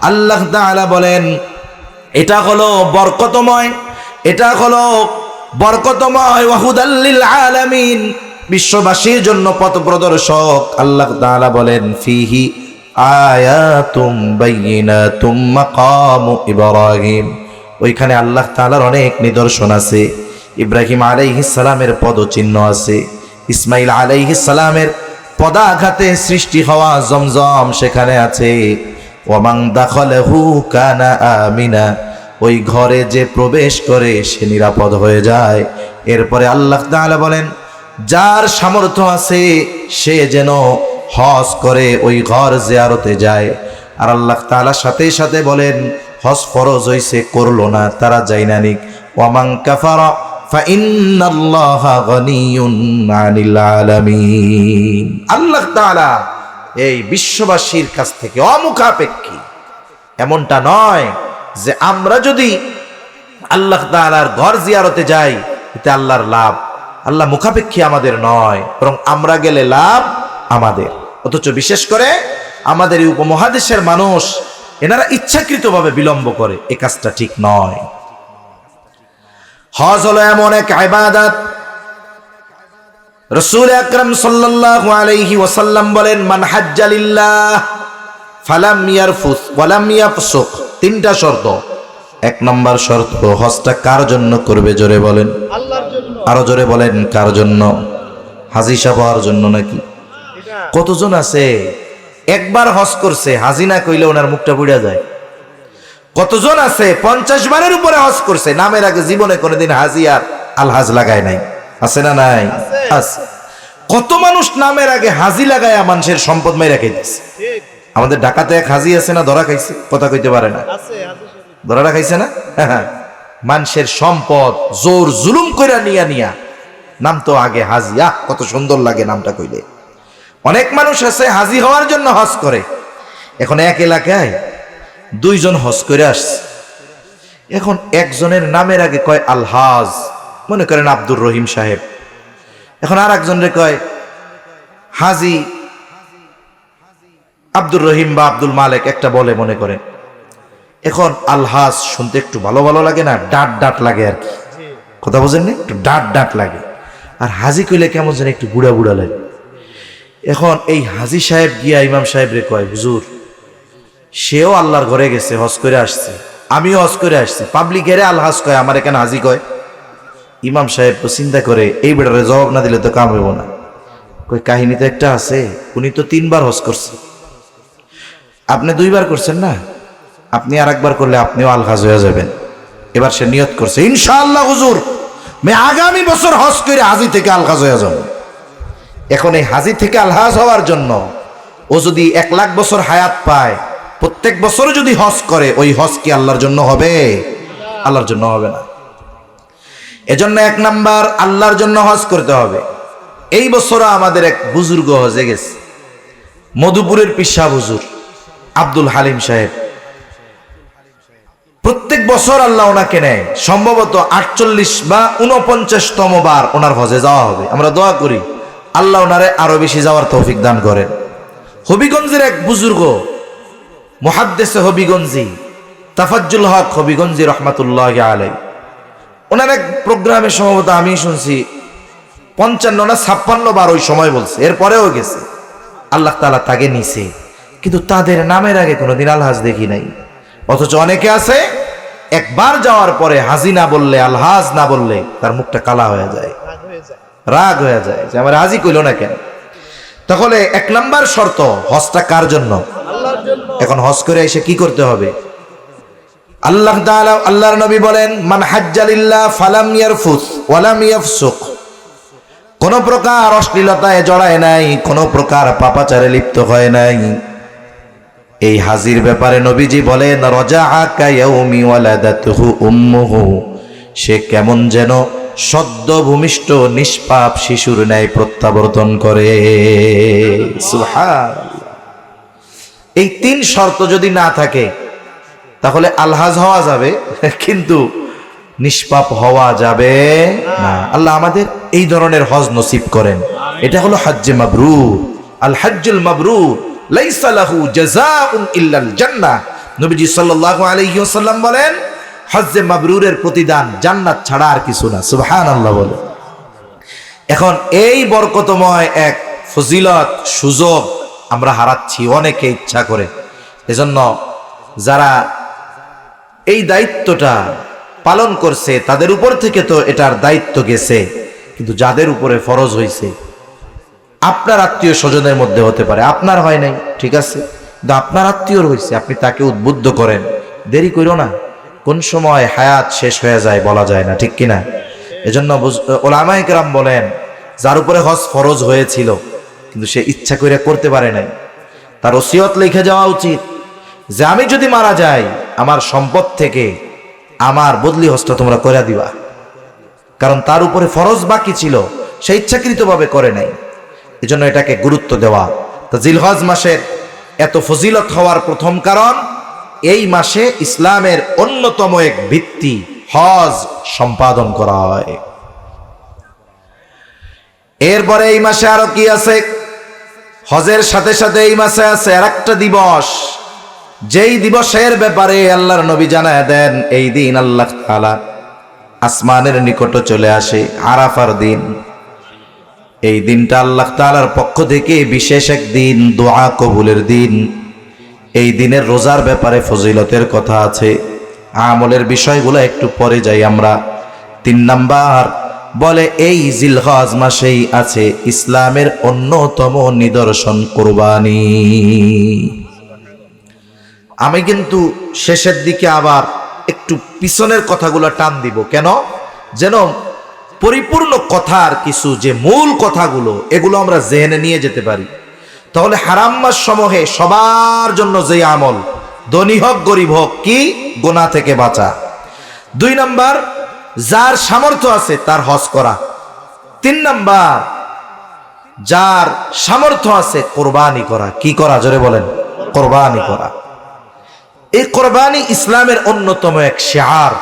আল্লাহ তাআলা বলেন এটা হলো বরকতময়, এটা হলো বরকতময় ওয়া হুদাল লিল আলামিন, বিশ্ববাসীর জন্য পথ প্রদর্শক। আল্লাহ তাআলা বলেন ফিহি আয়াতুম বাইয়িনাতুম মাকামু ইব্রাহিম, ওইখানে আল্লাহ তাআলার অনেক নিদর্শন আছে। ইব্রাহিম আলাইহিস সালামের পদচিহ্ন আছে, ইসমাইল আলাইহিস সালামের পদাঘাতে সৃষ্টি হওয়া জমজম সেখানে আছে। ওয়ামান দাখালাহু কানা আমিনা, ওই ঘরে যে প্রবেশ করে সে নিরাপদ হয়ে যায়। এরপরে আল্লাহ তাআলা বলেন যার সামর্থ্য আছে সে যেন হজ করে ওই ঘর জিয়ারতে যায়। আর আল্লাহ তাআলা সাথে সাথে বলেন হজ ফরজ হইছে করলো না তারা যায় না নিক। ওয়ামান কাফারা ফাইন্নাল্লাহা গনিয়ুন আনিল আলামিন। আল্লাহ তাআলা এই বিশ্ববাসীর কাছ থেকে অমুখাপেক্ষী। এমনটা নয় যে আমরা যদি আল্লাহ তাআলার ঘর জিয়ারতে যাই এতে আল্লাহর লাভ, আল্লাহ মুখাপেক্ষী আমাদের নয়, বরং আমরা গেলে লাভ আমাদের। অথচ বিশেষ করে আমাদের এই উপমহাদেশের মানুষ এনারা ইচ্ছাকৃতভাবে বিলম্ব করে, এ কাজটা ঠিক নয়। হজ হলো এমন এক ইবাদত, রাসূল আকরাম সাল্লাল্লাহু আলাইহি ওয়াসাল্লাম বলেন মান হাজ্জা লিল্লাহ ফালাম ইয়ারফুস ওয়ালাম ইয়াফসুক। তিনটা শর্ত। এক নম্বর শর্ত হজটা কার জন্য করবে? জোরে বলেন। আল্লাহর জন্য। আরো জোরে বলেন কার জন্য? হাজী সাহেব হওয়ার জন্য নাকি? কতজন আছে একবার হজ করছে হাজী না কইলে ওনার মুখটা পুড়ে যায়? কতজন আছে 50 বারের উপরে হজ করছে, নামের আগে জীবনে কোনোদিন হাজী আর আলহাজ লাগায় নাই? আছে না নাই? আছে। কত মানুষ নামের আগে হাজী লাগায় মানুষের সম্পদ মেরে খাইতেছে। আমাদের ঢাকাতে এক হাজী আছে না, ধরা খাইছে, কথা কইতে পারে না, ধরা খাইছে না? মানুষের সম্পদ জোর জুলুম কইরা নিয়া নাম তো আগে হাজী। কত সুন্দর লাগে নামটা কইলে। অনেক মানুষ আছে হাজী হওয়ার জন্য হজ করে। এখন এক এলাকায় দুইজন হজ করে আসছে, এখন একজনের নামের আগে কয় আলহাজ, মনে করেন আব্দুর রহিম সাহেব। এখন আর একজনের কয় হাজী আব্দুর রহিম বা আব্দুল মালেক, একটা বলে মনে করেন। এখন আলহাজ শুনতে একটু ভালো ভালো লাগে না, ডাট ডাট লাগে আর কি, কথা বোঝেন না? একটু ডাট ডাট লাগে। আর হাজী কইলে কেমন যেন একটু বুড়া বুড়া লাগে। এখন এই হাজী সাহেব গিয়া ইমাম সাহেব রে কয় হুজুর সেও আল্লাহর ঘরে গেছে, হজ করে আসছে, আমিও হজ করে আসছি, পাবলিকেরে আলহাজ কয়, আমার এখানে হাজী কয়। ইমাম সাহেব তো চিন্তা করে এই বেটারে জবাব না দিলে তো কাম হইব না। কই কাহিনী তো একটা আছে, উনি তো 3 বার হজ করছে, আপনি 2 বার করছেন না, আপনি আর একবার করলে আপনিও আলহাজ হয়ে যাবেন। এবার সে নিয়ত করছে ইনশাআল্লাহ হুজুর আমি আগামী বছর হজ করে হাজী থেকে আলহাজ হয়ে যাব। এখন এই হাজী থেকে আলহাজ হওয়ার জন্য ও যদি 1 লাখ বছর হায়াত পায়, প্রত্যেক বছর যদি হজ করে, ওই হজ কি আল্লাহর জন্য হবে? আল্লাহর জন্য হবে না। এজন্য 1 নাম্বার আল্লাহর জন্য হজ করতে হবে। এই বছর আমাদের এক বুজুর্গ হজে গেছে, মধুপুরের পিসা হুজুর আব্দুল হালিম সাহেব। প্রত্যেক বছর আল্লাহ ওনাকে নেয়, সম্ভবত 48 বা 49তম বার ওনার হজে যাওয়া হবে। আমরা দোয়া করি আল্লাহ ওনারে আরো বেশি যাওয়ার তৌফিক দান করেন। হবিগঞ্জের এক বুজুর্গ মুহাদ্দিসে হবিগঞ্জি তাফাজ্জুল হক হবিগঞ্জি রহমাতুল্লাহি আলাইহি, ওনার এক প্রোগ্রামে সম্ভবত আমি শুনছি 55 না 56 বার ওই সময় বলছে, এরপরেও গেছে। আল্লাহ তাআলা তাকে নিছে, কিন্তু তাদের নামের আগে কোনোদিন আলহাজ দেখি নাই। অথচ অনেকে আছে একবার যাওয়ার পরে হাজি না বললে, আলহাজ না বললে তার মুখটা কালা হয়ে যায়, রাগ হয়ে যায় যে আমার হাজি কইল না কেন। তাহলে 1 নাম্বার শর্ত, হজটা কার জন্য? এখন হজ করে এসে কি করতে হবে? আল্লাহ তাআলা, আল্লাহর নবী বলেন, মান হাজ্জালিল্লাহ ফালাম ইয়ারফুস ওয়ালাম ইয়াফসুক, কোন প্রকার অশ্লীলতায় জড়ায় নাই, কোন প্রকার পাপাচারে লিপ্ত হয় নাই, এই হাজির ব্যাপারে নবীজি বলেন, রাজাআ কায়াউমি ওয়ালাদাতুহু উম্মুহু, সে কেমন যেন সদ্য ভূমিষ্ঠ নিষ্পাপ শিশুর ন্যায় প্রত্যাবর্তন করে। সুবহানাল্লাহ। এই 3 শর্ত যদি না থাকে তাহলে আলহাজ হওয়া যাবে, কিন্তু নিষ্পাপ হওয়া যাবে না। আল্লাহ আমাদের এই ধরনের হজ নসিব করেন। এটা হলো হজ্জে মাবরুর। আল হজ্জুল মাবরুর লাইসা লাহু জাযাউন ইল্লাল জান্নাহ। নবীজি সাল্লাল্লাহু আলাইহি ওয়াসাল্লাম বলেন, হজ্জে মাবরুরের প্রতিদান জান্নাত ছাড়া আর কিছু না। সুবহানাল্লাহ বলে। এখন এই বরকতময় এক ফজিলত, সুযোগ আমরা হারাচ্ছি অনেকে ইচ্ছা করে। এজন্য যারা এই দায়িত্বটা পালন করছে তাদের উপর থেকে তো এটার দায়িত্ব গেছে, কিন্তু যাদের উপরে ফরজ হয়েছে, আপনার আত্মীয় স্বজনের মধ্যে হতে পারে, আপনার হয় নাই, ঠিক আছে, কিন্তু আপনার আত্মীয়র হয়েছে, আপনি তাকে উদ্বুদ্ধ করেন, দেরি করো না, কোন সময় হায়াত শেষ হয়ে যায় বলা যায় না, ঠিক কিনা? এজন্য উলামায়ে কেরাম বলেন, যার উপরে হজ ফরজ হয়েছিল কিন্তু সে ইচ্ছা করে করতে পারে নাই, তার ওসিয়ত লিখে যাওয়া উচিত যে আমি যদি মারা যাই আমার সম্পদ থেকে আমার বদলি হজটা তোমরা করে দিবা, কারণ তার উপরে ফরজ বাকি ছিল, সে ইচ্ছাকৃতভাবে করে নাই। এজন্য এটাকে গুরুত্ব দেওয়া। তো জিলহজ মাসের এত ফজিলত হওয়ার প্রথম কারণ, এই মাসে ইসলামের অন্যতম এক ভিত্তি হজ সম্পাদন করা হয়। এরপরে এই মাসে আরো কি আছে? হজের সাথে সাথে এই মাসে আছে আরেকটা দিবস, যেই দিবসের ব্যাপারে আল্লাহর নবী জানায় দেন, এই দিন আল্লাহ তাআলা আসমানের নিকটে চলে আসে, আরাফার দিন। এই দিনটা আল্লাহ তাআলার পক্ষ থেকে বিশেষ এক দিন, দোয়া কবুলের দিন। এই দিনের রোজার ব্যাপারে ফজিলতের কথা আছে, আমলের বিষয়গুলো একটু পরে যাই আমরা। 3 নাম্বার বলে, এই জিলহজ মাসেই আছে ইসলামের অন্যতম নিদর্শন কুরবানি। আমি কিন্তু শেষের দিকে আবার একটু পিছনের কথাগুলো টান দিব, কেন? যেন পরিপূর্ণ কথার কিছু যে মূল কথাগুলো, এগুলো আমরা জেনে নিয়ে যেতে পারি। তাহলে হারাম মাস সমূহে সবার জন্য যে আমল, ধনী হোক গরিব হোক, কি? গুনাহ থেকে বাঁচা। 2 নাম্বার, যার সামর্থ্য আছে তার হজ করা। 3 নাম্বার, যার সামর্থ্য আছে কোরবানি করা। কি করা? জোরে বলেন। কোরবানি করা। এই কোরবানি ইসলামের অন্যতম এক শিআর,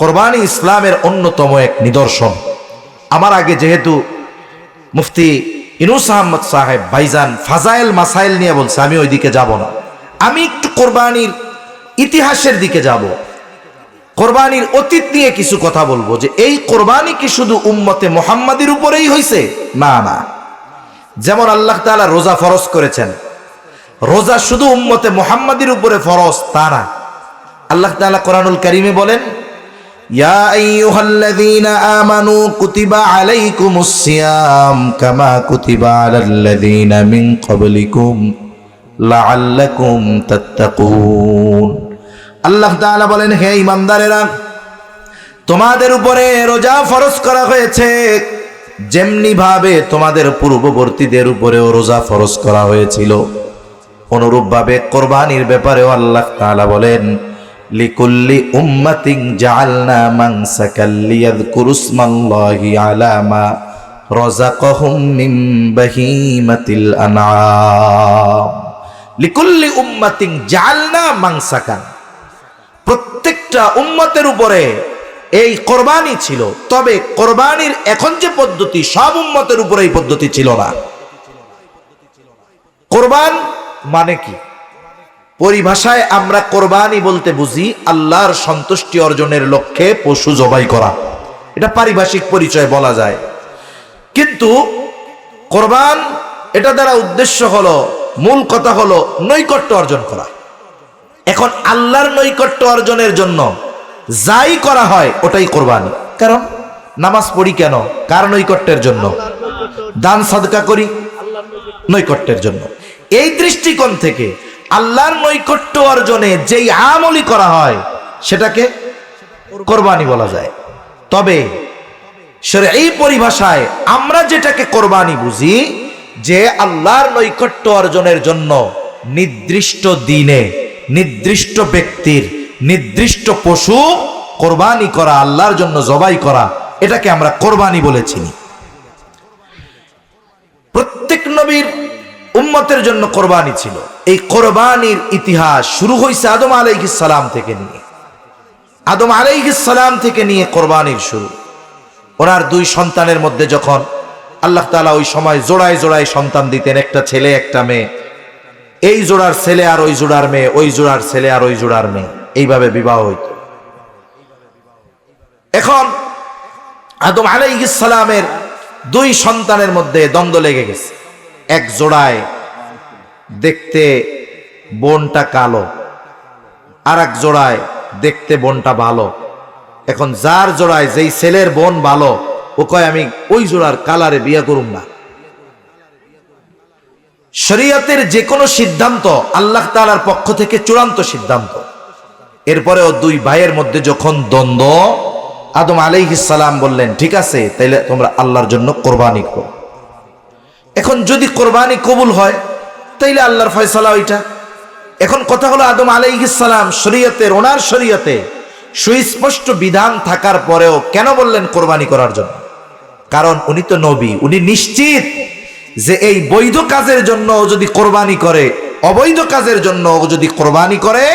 কোরবানি ইসলামের অন্যতম এক নিদর্শন। আমার আগে যেহেতু মুফতি ইউনূস আহমদ সাহেব ভাইজান ফাজাইল মাসাইল নিয়ে বলছে, আমি ওই দিকে যাব না, আমি একটু কোরবানির ইতিহাসের দিকে যাব, কোরবানির অতীত নিয়ে কিছু কথা বলবো, যে এই কোরবানি কি শুধু উম্মতে মুহাম্মাদির উপরেই হয়েছে? না না, যেমন আল্লাহ তাআলা রোজা ফরজ করেছেন, রোজা শুধু উম্মতে মুহাম্মাদির উপরে ফরজ তা না। আল্লাহ তাআলা কোরআনুল কারীমে বলেন, ইয়া আইয়ুহাল্লাযীনা আমানু কুতিবা আলাইকুমুস সিয়াম কামা কুতিবা আলাল্লাযীনা মিন ক্বাবলিকুম লাআল্লাকুম তাত্তাকুন। আল্লাহ তাআলা বলেন, হে ঈমানদারেরা, তোমাদের উপরে রোজা ফরজ করা হয়েছে যেমনি ভাবে তোমাদের পূর্ববর্তীদের উপরেও রোজা ফরজ করা হয়েছিল, অনুরূপভাবে কোরবানির ব্যাপারেও আল্লাহ তাআলা বলেন, লিকুল্লি উম্মাতিন জাআলনা মানসাকাল লিয়াযকুরু ইসমাল্লাহি আলা মা রাযাকাহুম মিন বাহিমাতিল আনআম। লিকুল্লি উম্মাতিন জাআলনা মানসাকান, প্রত্যেকটা উম্মতের উপরে এই কোরবানি ছিল, তবে কোরবানির এখন যে পদ্ধতি, সব উম্মতের উপরে এই পদ্ধতি ছিল না। কোরবান মানে কি? পরিভাষায় আমরা কোরবানি বলতে বুঝি আল্লাহর সন্তুষ্টি অর্জনের লক্ষ্যে পশু জবাই করা, এটা পারিভাষিক পরিচয় বলা যায়। কিন্তু কোরবান, এটা দ্বারা উদ্দেশ্য হলো, মূল কথা হলো নৈকট্য অর্জন করা। এখন আল্লাহর নৈকট্য অর্জনের জন্য যাই করা হয় ওটাই কোরবানি। কারণ নামাজ পড়ি কেন? কার নৈকট্যের জন্য। দান সাদকা করি নৈকট্যের জন্য। এই দৃষ্টিকোণ থেকে আল্লাহর নৈকট্য অর্জনে যেই আমলই করা হয় সেটাকে কোরবানি বলা যায়। তবে এই পরিভাষায় আমরা যেটাকে কোরবানি বুঝি, যে আল্লাহর নৈকট্য অর্জনের জন্য নির্দিষ্ট দিনে নির্দিষ্ট ব্যক্তির নির্দিষ্ট পশু কোরবানি করা, আল্লাহর জন্য জবাই করা, এটাকে আমরা কোরবানি বলে চিনি। প্রত্যেক নবীর উম্মতের জন্য কোরবানি ছিল। এই কোরবানির ইতিহাস শুরু হয়েছে আদম আলাইহিস সালাম থেকে নিয়ে। আদম আলাইহিস সালাম থেকে নিয়ে কোরবানির শুরু। ওনার দুই সন্তানের মধ্যে যখন আল্লাহ তাআলা ওই সময় জোড়ায় জোড়ায় সন্তান দিতেন, একটা ছেলে একটা মেয়ে, এই জোড়ার ছেলে আর ওই জোড়ার মেয়ে, ওই জোড়ার ছেলে আর ওই জোড়ার মেয়ে, এইভাবে বিবাহ হইত। এখন আদম আলাইহিস সালামের দুই সন্তানের মধ্যে দ্বন্দ্ব লেগে গেছে। এক জোড়ায় দেখতে বোনটা কালো, আর এক জোড়ায় দেখতে বোনটা ভালো। এখন যার জোড়ায়, যেই ছেলের বোন ভালো, ও কয় আমি ওই জোড়ার কালারে বিয়ে করুম না। শরীয়তের যে কোনো সিদ্ধান্ত আল্লাহ তাআলার পক্ষ থেকে চূড়ান্ত সিদ্ধান্ত। এরপরেও দুই ভাইয়ের মধ্যে যখন দ্বন্দ্ব, আদম আলাইহিস সালাম বললেন ঠিক আছে, তাইলে তোমরা আল্লাহর জন্য কোরবানি করো। এখন যদি কোরবানি কবুল হয় তাইলে আল্লাহর ফয়সালা ওইটা। এখন কথা হলো, আদম আলাইহিস সালাম শরীয়তের, ওনার শরীয়তে সুস্পষ্ট বিধান থাকার পরেও কেন বললেন কোরবানি করার জন্য? কারণ উনি তো নবী, উনি নিশ্চিত যে এই বৈধ কাজের জন্য যদি কোরবানি করে, অবৈধ কাজের জন্য যদি কোরবানি করে,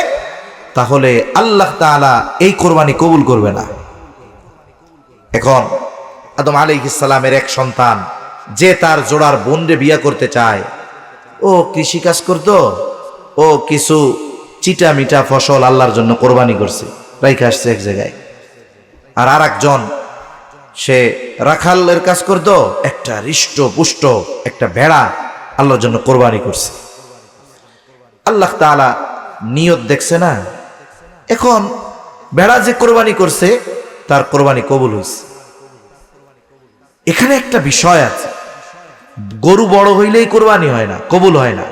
তাহলে আল্লাহ তাআলা এই কোরবানি কবুল করবে না। এখন আদম আলাইহিস সালামের এক সন্তান, যে তার জোড়ার বোনরে বিয়ে করতে চায়, ও কৃষিকাজ করতো, ও কিছু চিটা মিঠা ফসল আল্লাহর জন্য কোরবানি করছে, রাইখে আসছে এক জায়গায়। আর আরেকজন, সে রাখালের কাজ করতো, একটা হৃষ্ট পুষ্ট একটা ভেড়া আল্লাহর জন্য কোরবানি করছে। আল্লাহ তাআলা নিয়ত দেখছে না। এখন ভেড়া যে কোরবানি করছে তার কোরবানি কবুল হয়েছে। এখানে একটা বিষয় আছে, গরু বড় হইলেই কোরবানি হয় না, কবুল হয় না।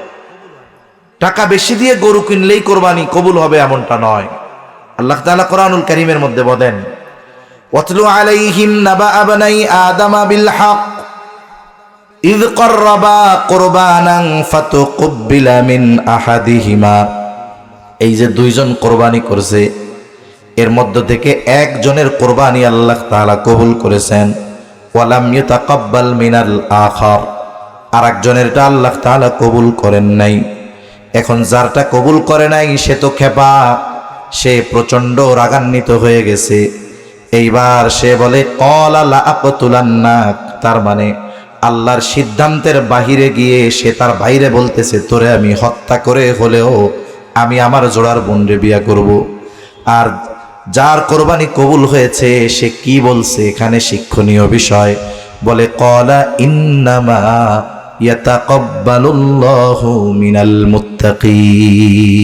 টাকা বেশি দিয়ে গরু কিনলেই কোরবানি কবুল হবে এমনটা নয়। আল্লাহ তাআলা কোরআনুল কারীমের মধ্যে বলেন, ওয়াতলু আলাইহিম নাবা আবনাই আদামা বিল হক ইয ক্বাররাবা কুরবানান ফাতুকবিলা মিন আহাদিহিমা। এই যে দুইজন কোরবানি করছে, এর মধ্য থেকে একজনের কোরবানি আল্লাহ তাআলা কবুল করেছেন, ওয়ালাম ইউতাকাব্বাল মিনাল আখার, আরেকজনেরটা আল্লাহ তাআলা কবুল করেন নাই। এখন যারটা কবুল করে নাই সে তো খেপা, সে প্রচন্ড রাগান্বিত হয়ে গেছে। এইবার সে বলে ক্বালা লা আকতুলান্নাক, তার মানে আল্লাহর সিদ্ধান্তের বাহিরে গিয়ে সে তার বাইরে বলতেছে, তোরে আমি হত্যা করে হলেও আমি আমার জোড়ার বোনরে বিয়া করব। আর যার কোরবানি কবুল হয়েছে সে কি বলছে, এখানে শিক্ষণীয় বিষয়, বলে ক্বালা ইন্নামা ইয়াতাকাব্বালুল্লাহু মিনাল মুত্তাকিন।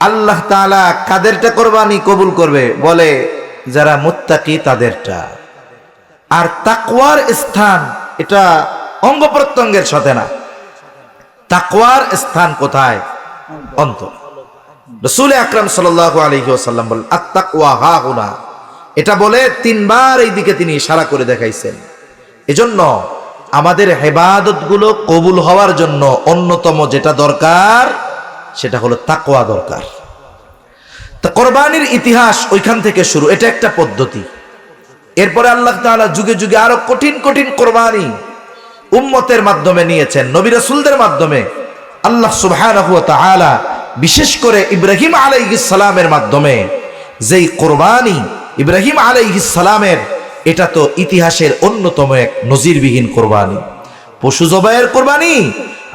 আল্লাহ তাআলা কাদেরটা কোরবানি কবুল করবে? বলে যারা মুত্তাকি তাদেরটা। আর তাকওয়ার স্থান এটা অঙ্গ প্রত্যঙ্গের সাথে না, তাকওয়ার স্থান কোথায়? অন্তর। রাসূল আকরাম সাল্লাল্লাহু আলাইহি ওয়াসাল্লাম বলেন আত-তাকওয়া হাহুনা, এটা বলে তিনবার এই দিকে তিনি ইশারা করে দেখাইছেন। এজন্য আমাদের ইবাদতগুলো কবুল হওয়ার জন্য অন্যতম যেটা দরকার সেটা হলো তাকওয়া দরকার। তা কোরবানির ইতিহাস ওইখান থেকে শুরু, এটা একটা পদ্ধতি। এরপরে আল্লাহ তাআলা যুগে যুগে আরো কঠিন কঠিন কোরবানি উম্মতের মাধ্যমে নিয়েছেন, নবী রাসূলদের মাধ্যমে। আল্লাহ সুবহানাহু ওয়া তাআলা বিশেষ করে ইব্রাহিম আলাইহিস সালামের মাধ্যমে যেই কোরবানি, ইব্রাহিম আলাইহিস সালামের, এটা তো ইতিহাসের অন্যতম এক নজিরবিহীন কোরবানি, পশু জবাইয়ের কোরবানি।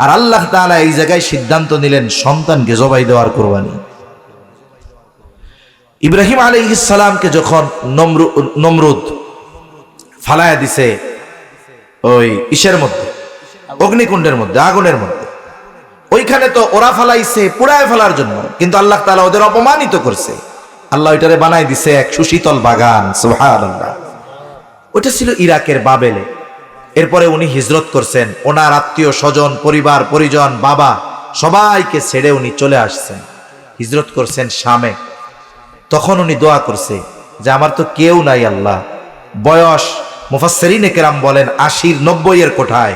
আর আল্লাহ তাআলা এই জায়গায় সিদ্ধান্ত নিলেন সন্তানকে জবাই দেওয়ার কোরবানি। ইব্রাহিম আলাইহিস সালামকে যখন নমরুদ ফালায়া দিছে ওই ইসের মধ্যে, অগ্নিকুণ্ডের মধ্যে, আগুনের মধ্যে, ওইখানে তো ওরা ফালাইছে পুড়ায় ফেলার জন্য, কিন্তু আল্লাহ তাআলা ওদের অপমানিত করছে। আল্লাহ ওইটারে বানাই দিছে এক সুশীতল বাগান, সুবহানাল্লাহ। ওটা ছিল ইরাকের বাবেলে। এরপরে উনি হিজরত করছেন, ওনার আত্মীয় স্বজন, পরিবার পরিজন, বাবা সবাইকে ছেড়ে উনি চলে আসছেন, হিজরত করছেন শামে। তখন উনি দোয়া করছে যে আমার তো কেউ নাই আল্লাহ। বয়স মুফাসসিরিনে কেরাম বলেন 80-90 কোঠায়,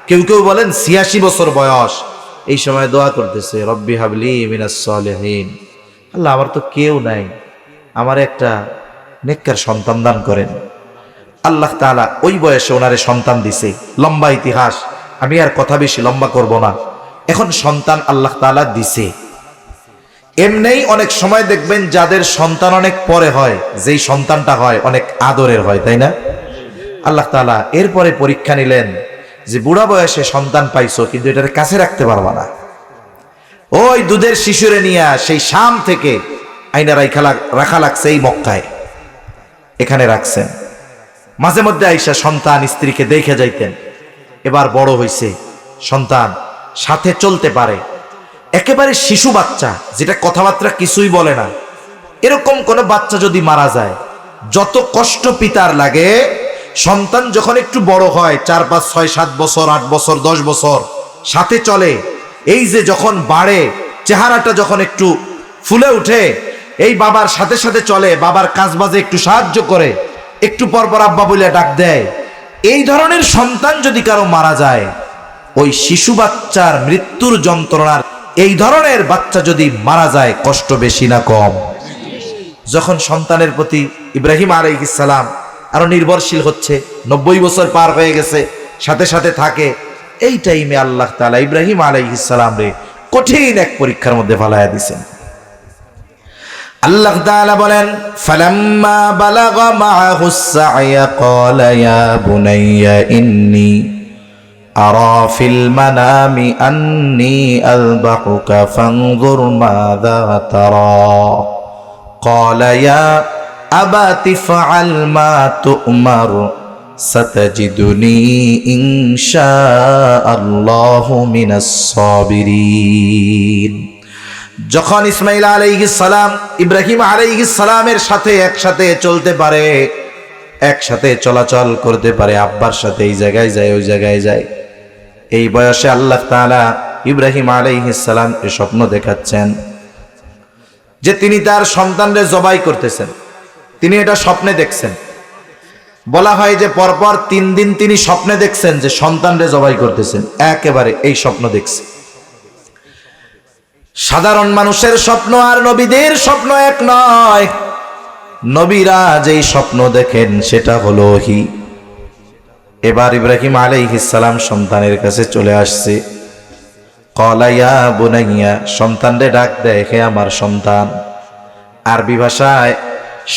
কেউ কেউ বলেন 86 বছর বয়স। এই সময় দোয়া করতেছে, রব্বি হাবলি মিনাস সালিহিন, আল্লাহ আমার তো কেউ নাই, আমার একটা নেককার সন্তান দান করেন। আল্লাহ তাআলা ওই বয়সে ওনারে সন্তান দিছে। লম্বা ইতিহাস, আমি আর কথা বেশি লম্বা করব না। এখন সন্তান আল্লাহ তাআলা দিছে। এমনিই অনেক সময় দেখবেন যাদের সন্তান অনেক পরে হয়, যেই সন্তানটা হয় অনেক আদরের হয়, তাই না? আল্লাহ তাআলা এরপরে পরীক্ষা নিলেন যে বুড়া বয়সে সন্তান পাইছো, কিন্তু এটার কাছে রাখতে পারবা না। ওই দুধের শিশুরে নিয়ে সেই শাম থেকে আইনা রাখা লাগছে এই মক্কায়, এখানে রাখছেন। মাঝে মধ্যে আইসা সন্তান স্ত্রীকে দেখে যাইতেন। এবার বড় হইছে, সন্তান সাথে চলতে পারে, একেবারে শিশু বাচ্চা, যেটা কথাবার্তা কিছুই বলে না, এরকম কোন বাচ্চা যদি মারা যায় যত কষ্ট পিতার লাগে, সন্তান যখন একটু বড় হয় 4, 5, 6, 7 বছর, 8 বছর, 10 বছর সাথে চলে, এই যে যখন বাড়ে, চেহারাটা যখন একটু ফুলে উঠে, এই বাবার সাথে সাথে চলে, বাবার কাজ বাজে একটু সাহায্য করে, একটু পর পর আব্বা বলে ডাক দেয়, এই ধরনের সন্তান যদি কারো মারা যায়, ওই শিশু বাচ্চার মৃত্যুর যন্ত্রণার, এই ধরনের বাচ্চা যদি মারা যায় কষ্ট বেশি না কম? যখন সন্তানের প্রতি ইব্রাহিম আলাইহিস সালাম আরো নির্ভরশীল হচ্ছে, 90 বছর পার হয়ে গেছে, সাথে সাথে থাকে, এই টাইমে আল্লাহ তাআলা ইব্রাহিম আলাইহিস সালাম রে কঠিন এক পরীক্ষার মধ্যে ফালায়া দিয়েছেন। আল্লাহ তাআলা বলেন, ফালাম্মা বালাগা মাআহুস সা'য়া ক্বালা ইয়া বুনাইয়া ইন্নী আরা ফিল মানামি আন্নী আযবাহুকা ফানজুর মাযা তারা ক্বালা ইয়া আবাতি ফাআল মা তু'মার সাতাজিদুনি ইনশাআল্লাহু মিনাস সাবিরিন। যখন ইসমাঈল আলাইহিস সালাম ইব্রাহিম আলাইহিস সালামের সাথে একসাথে চলতে পারে, একসাথে চলাচল করতে পারে, আব্বার সাথে এই জায়গায় যায় ওই জায়গায় যায়, এই বয়সে আল্লাহ তাআলা ইব্রাহিম আলাইহিস সালামকে স্বপ্ন দেখাচ্ছেন যে তিনি তার সন্তানকে জবাই করতেছেন। তিনি এটা স্বপ্নে দেখছেন। বলা হয় যে পরপর 3 দিন তিনি স্বপ্নে দেখছেন যে সন্তানকে জবাই করতেছেন, একেবারে এই স্বপ্ন দেখছেন। সাধারণ মানুষের স্বপ্ন আর নবীদের স্বপ্ন এক নয়। নবীরা যেই স্বপ্ন দেখেন সেটা হলো ওহী। এবার ইব্রাহিম আলাইহিস সালাম সন্তানের কাছে চলে আসছে। ক্বালা ইয়া বুনাইয়া, সন্তানরে ডাক দেয়, হে আমার সন্তান। আরবি ভাষায়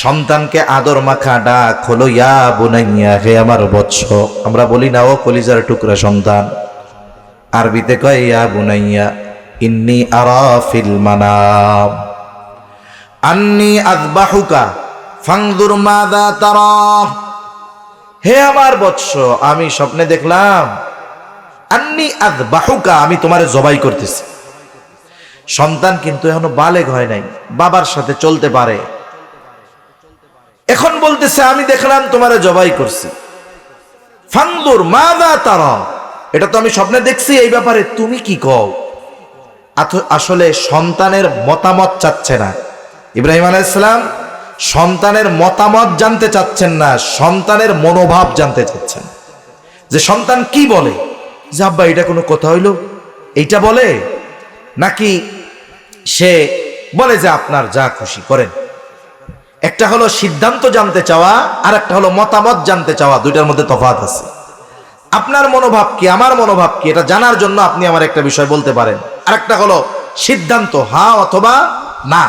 সন্তানকে আদর মাখা ডাক হলো ইয়া বুনাইয়া, হে আমার বৎস। আমরা বলি না ও কলিজার টুকরা সন্তান, আরবিতে কয় ইয়া বুনাইয়া ইন্নী আরা ফিল মানাম আন্নী আযবাহুকা ফানজুর মাযা তারা। হে আমার বৎস, আমি স্বপ্নে দেখলাম আন্নী আযবাহুকা, আমি তোমারে জবাই করতেছি। সন্তান কিন্তু এখনো বালেগ হয় নাই, বাবার সাথে চলতে পারে, এখন বলতেছে আমি দেখলাম তোমারে জবাই করছি। ফানজুর মাযা তারা, এটা তো আমি স্বপ্নে দেখছি, এই ব্যাপারে তুমি কি কও? আসলে সন্তানের মতামত চাচ্ছে না ইব্রাহিম আলাইহিস সালাম, সন্তানের মতামত জানতে চাচ্ছেন না, সন্তানের মনোভাব জানতে চাচ্ছেন যে সন্তান কি বলে, যে আব্বা এটা কোনো কথা হইল, এইটা বলে, নাকি সে বলে যে আপনার যা খুশি করেন। একটা হলো সিদ্ধান্ত জানতে চাওয়া, আর একটা হলো মতামত জানতে চাওয়া, দুইটার মধ্যে তফাৎ আছে। আপনার মনোভাব কি, আমার মনোভাব কি, এটা জানার জন্য আপনি আমার একটা বিষয় বলতে পারেন। আর একটা হলো সিদ্ধান্ত, হ্যাঁ অথবা না।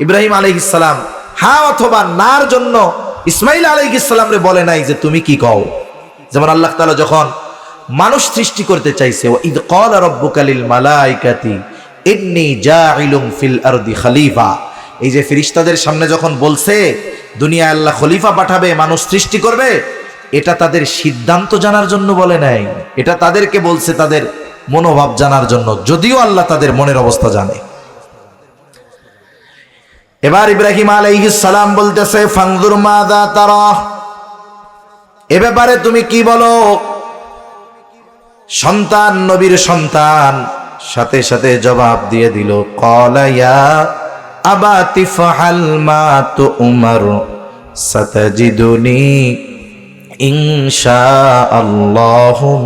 ইব্রাহিম আলাইহিস সালাম হ্যাঁ অথবা নার জন্য ইসমাঈল আলাইহিস সালাম রে বলে নাই যে তুমি কি কও। যেমন আল্লাহ তাআলা যখন মানুষ সৃষ্টি করতে চাইছে, ওয়া ইদ ক্বালা রাব্বুকা লিল মালাইকাতি ইন্নী জাইলুম ফিল আরদি খলিফা, এই যে ফেরেশতাদের সামনে যখন বলছে দুনিয়ায় আল্লাহ খলিফা পাঠাবে, মানুষ সৃষ্টি করবে, এটা তাদের সিদ্ধান্ত জানার জন্য বলে নাই, এটা তাদেরকে বলছে তাদের মনোভাব জানার জন্য, যদিও আল্লাহ তাদের মনের অবস্থা জানে। এবার ইব্রাহিম আলাইহিস সালাম বলতেছে, ফানজুর মাযা তারা, এ ব্যাপারে তুমি কি বলো? সন্তান, নবীর সন্তান সাথে সাথে জবাব দিয়ে দিল, ক্বালা ইয়া আবাতি ফাআল মা তু'মার সাতাজিদুনি ইনশাআল্লাহু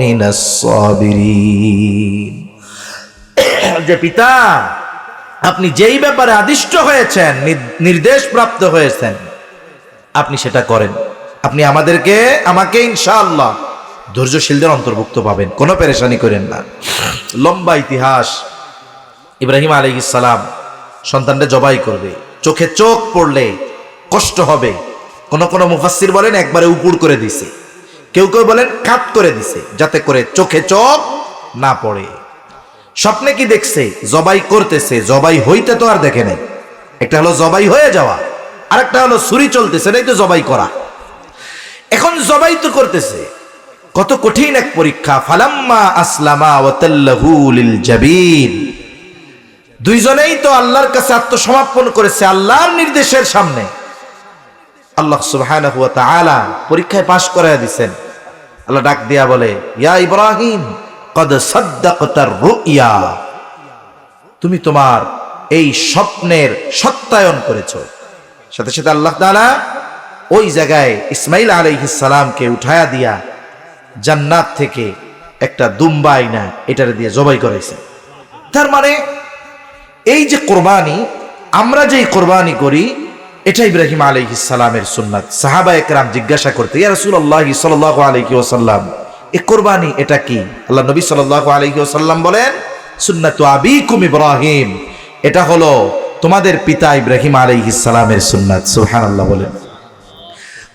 মিনাস সাবিরিন। যে পিতা, আপনি যেই ব্যাপারে আদিষ্ট হয়েছেন, নির্দেশ প্রাপ্ত হয়েছেন, আপনি সেটা করেন। আপনি আমাকে ইনশাআল্লাহ ধৈর্যশীলদের অন্তর্ভুক্ত পাবেন, কোনো পেরেশানি করেন না। লম্বা ইতিহাস। ইব্রাহিম আলাইহিস সালাম সন্তানটা জবাই করবে, চোখে চোখ পড়লে কষ্ট হবে। কোন কোন মুফাসসির বলেন একবারে উপর করে দিছে, কেউ কেউ বলেন কাট করে দিছে, যাতে করে চোখে চোখ না পড়ে। স্বপ্নে কি দেখছে? জবাই করতেছে, জবাই হইতে তো আর দেখে নাই। একটা হলো জবাই হয়ে যাওয়া, আর একটা হলো ছুরি চলতেছে, এটাই তো জবাই করা। এখন জবাই তো করতেছে, কত কঠিন এক পরীক্ষা। ফালাম্মা আসলামা ওয়া তাল্লাহু লিল জাবিন, দুইজনেই তো আল্লাহর কাছে আত্মসমর্পণ করেছে, আল্লাহর নির্দেশের সামনে। আল্লাহ সুবহানাহু ওয়া তাআলা পরীক্ষায় পাশ করায় দিবেন। আল্লাহ ডাক দিয়া বলে, ইয়া ইব্রাহিম কদ সাদ্দাকতার রুইয়া, তুমি তোমার এই স্বপ্নের সত্যায়ন করেছো। সাথে সাথে আল্লাহ তাআলা ওই জায়গায় ইসমাইল আলাইহিস সালামকে উঠায়া দিয়া জান্নাত থেকে একটা দুম্বা আইনা এটারে দিয়ে জবাই করাইছে। তার মানে এই যে কোরবানি, আমরা যেই কোরবানি করি, এটা ইব্রাহিম আলাইহিস সালামের সুন্নাত। সাহাবায়ে কেরাম জিজ্ঞাসা করতে, ইয়া রাসূলুল্লাহ সাল্লাল্লাহু আলাইহি ওয়াসাল্লাম, এই কোরবানি এটা কি? আল্লাহ নবী সাল্লাল্লাহু আলাইহি ওয়াসাল্লাম বলেন, সুন্নাতু আবিকুম ইব্রাহিম, এটা হলো তোমাদের পিতা ইব্রাহিম আলাইহিস সালামের সুন্নাত। সুবহানাল্লাহ বলেন।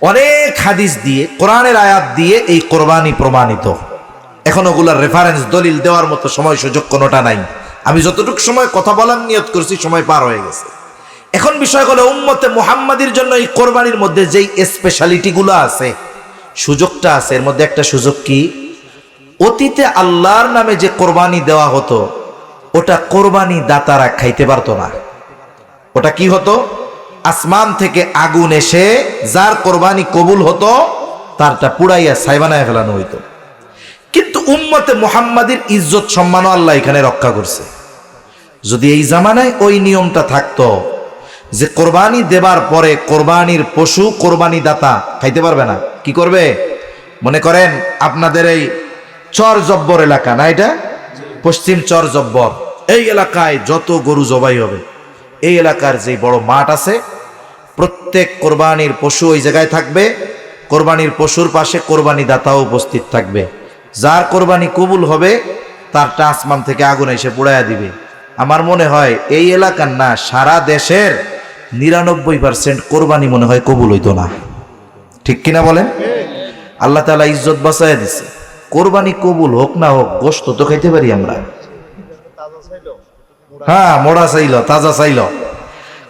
অনেক হাদিস দিয়ে, কোরআনের আয়াত দিয়ে এই কোরবানি প্রমাণিত। এখন ওগুলার রেফারেন্স, দলিল দেওয়ার মতো সময় সুযোগ কোনোটা নাই। আমি যতটুকু সময় কথা বলার নিয়ত করছি, সময় পার হয়ে গেছে। এখন বিষয় হলো, উম্মতে মুহাম্মাদির জন্য এই কোরবানির মধ্যে যেই স্পেশালিটিগুলো আছে, সুযোগটা আছে, এর মধ্যে একটা সুযোগ কি? অতীতে আল্লাহর নামে যে কোরবানি দেওয়া হতো, ওটা কোরবানি দাতারা খাইতে পারতো না। ওটা কি হতো? আসমান থেকে আগুন এসে যার কোরবানি কবুল হতো, তারটা পুড়াইয়া ছাই বানায় ফেলানো হইতো। কিন্তু উম্মতে মুহাম্মাদির ইজ্জত সম্মানও আল্লাহ এখানে রক্ষা করছে। যদি এই জামানায় ওই নিয়মটা থাকতো যে কোরবানি দেবার পরে কোরবানির পশু কোরবানি দাতা খাইতে পারবে না, কি করবে? মনে করেন আপনাদের এই চর জব্বর এলাকা না, এটা পশ্চিম চর জব্বর, এই এলাকায় যত গরু জবাই হবে, এই এলাকার যে বড় মাঠ আছে, প্রত্যেক কোরবানির পশু ওই জায়গায় থাকবে। কোরবানির পশুর পাশে কোরবানি দাতাও উপস্থিত থাকবে। যার কোরবানি কবুল হবে, তারটা আসমান থেকে আগুন এসে পোড়াইয়া দিবে। আমার মনে হয় এই এলাকার না, সারা দেশের 99% কোরবানি মনে হয় কবুল হইতো না। ঠিক কিনা বলেন? আল্লাহ তাআলা ইজ্জত বাঁচাইয়া দিছে। কোরবানি কবুল হোক না হোক, গোশত তো খাইতে পারি আমরা। হ্যাঁ, মোড়া চাইল, তাজা চাইল,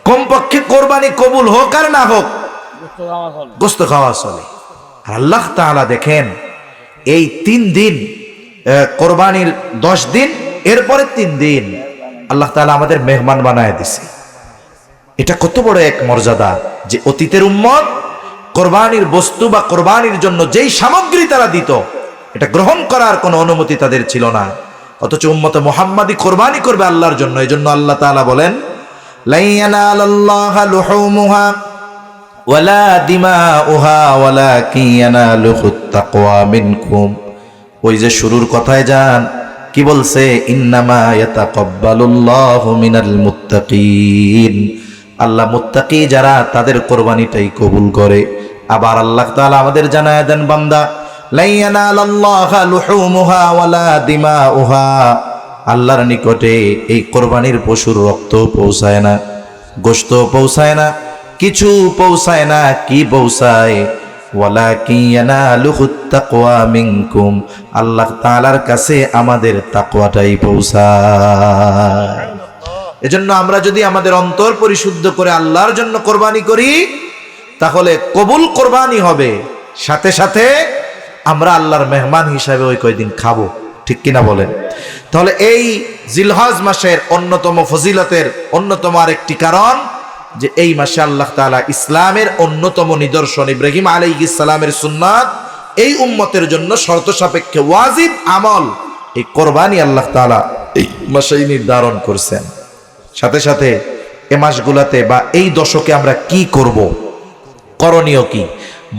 কমপক্ষে কোরবানি কবুল হোক আর না হোক, গোশত খাওয়া চলে। আল্লাহ তাআলা দেখেন, এই 3 দিন, কোরবানির 10 দিন, এরপরে 3 দিন আল্লাহ তাআলা আমাদের মেহমান বানায় দিছে। এটা কত বড় এক মর্যাদা যে অতীতের উম্মত কোরবানির বস্তু বা কোরবানির জন্য যেই সামগ্রী তারা দিত, এটা গ্রহণ করার কোনো অনুমতি তাদের ছিল না। অথচ উম্মতে মুহাম্মাদি কোরবানি করবে আল্লাহর জন্য। এজন্য আল্লাহ তাআলা বলেন, লা ইয়ানালাল্লাহা লুহুমুহা ওয়ালা দিমাউহা ওয়ালাকিন ইয়ানালুহুত তাকওয়া মিনকুম। ওই যে শুরুর কথায় যান, কি বলছে? ইন্নামা ইয়াতাকাব্বালুল্লাহু মিনাল মুত্তাকিন। আল্লাহ মুত্তাকি যারা, তাদের কোরবানিটাই কবুল করে। আবার আল্লাহ তাআলা আমাদের জানায় দেন, বান্দা, লা ইয়ানালাল্লাহা লুহুমুহা ওয়ালা দিমাউহা, আল্লাহর নিকটে এই কোরবানির পশুর রক্ত পৌঁছায় না, গোশত পৌঁছায় না, কিছু পৌঁছায় না। কি পৌঁছায়? ওয়ালাকিন ইয়ানালুহুত তাকওয়া মিনকুম, আল্লাহ তাআলার কাছে আমাদের তাকওয়াটাই পৌঁছায়। এজন্য আমরা যদি আমাদের অন্তর পরিশুদ্ধ করে আল্লাহর জন্য কোরবানি করি, তাহলে কবুল কোরবানি হবে, সাথে সাথে আমরা আল্লাহর মেহমান হিসাবে ওই কয়দিন খাবো। ঠিক কিনা বলেন? তাহলে এই জিলহজ মাসের অন্যতম ফজিলতের অন্যতম আরেকটি কারণ, যে এই মাসে আল্লাহ তাআলা ইসলামের অন্যতম নিদর্শন ইব্রাহিম আলাইহিস সালামের সুন্নাত এই উম্মতের জন্য শর্ত সাপেক্ষে ওয়াজিব আমল এই কোরবানি আল্লাহ তাআলা এই মাসেই নির্ধারণ করছেন। সাথে সাথে এ মাসগুলাতে বা এই দশকে আমরা কি করব, করণীয় কি,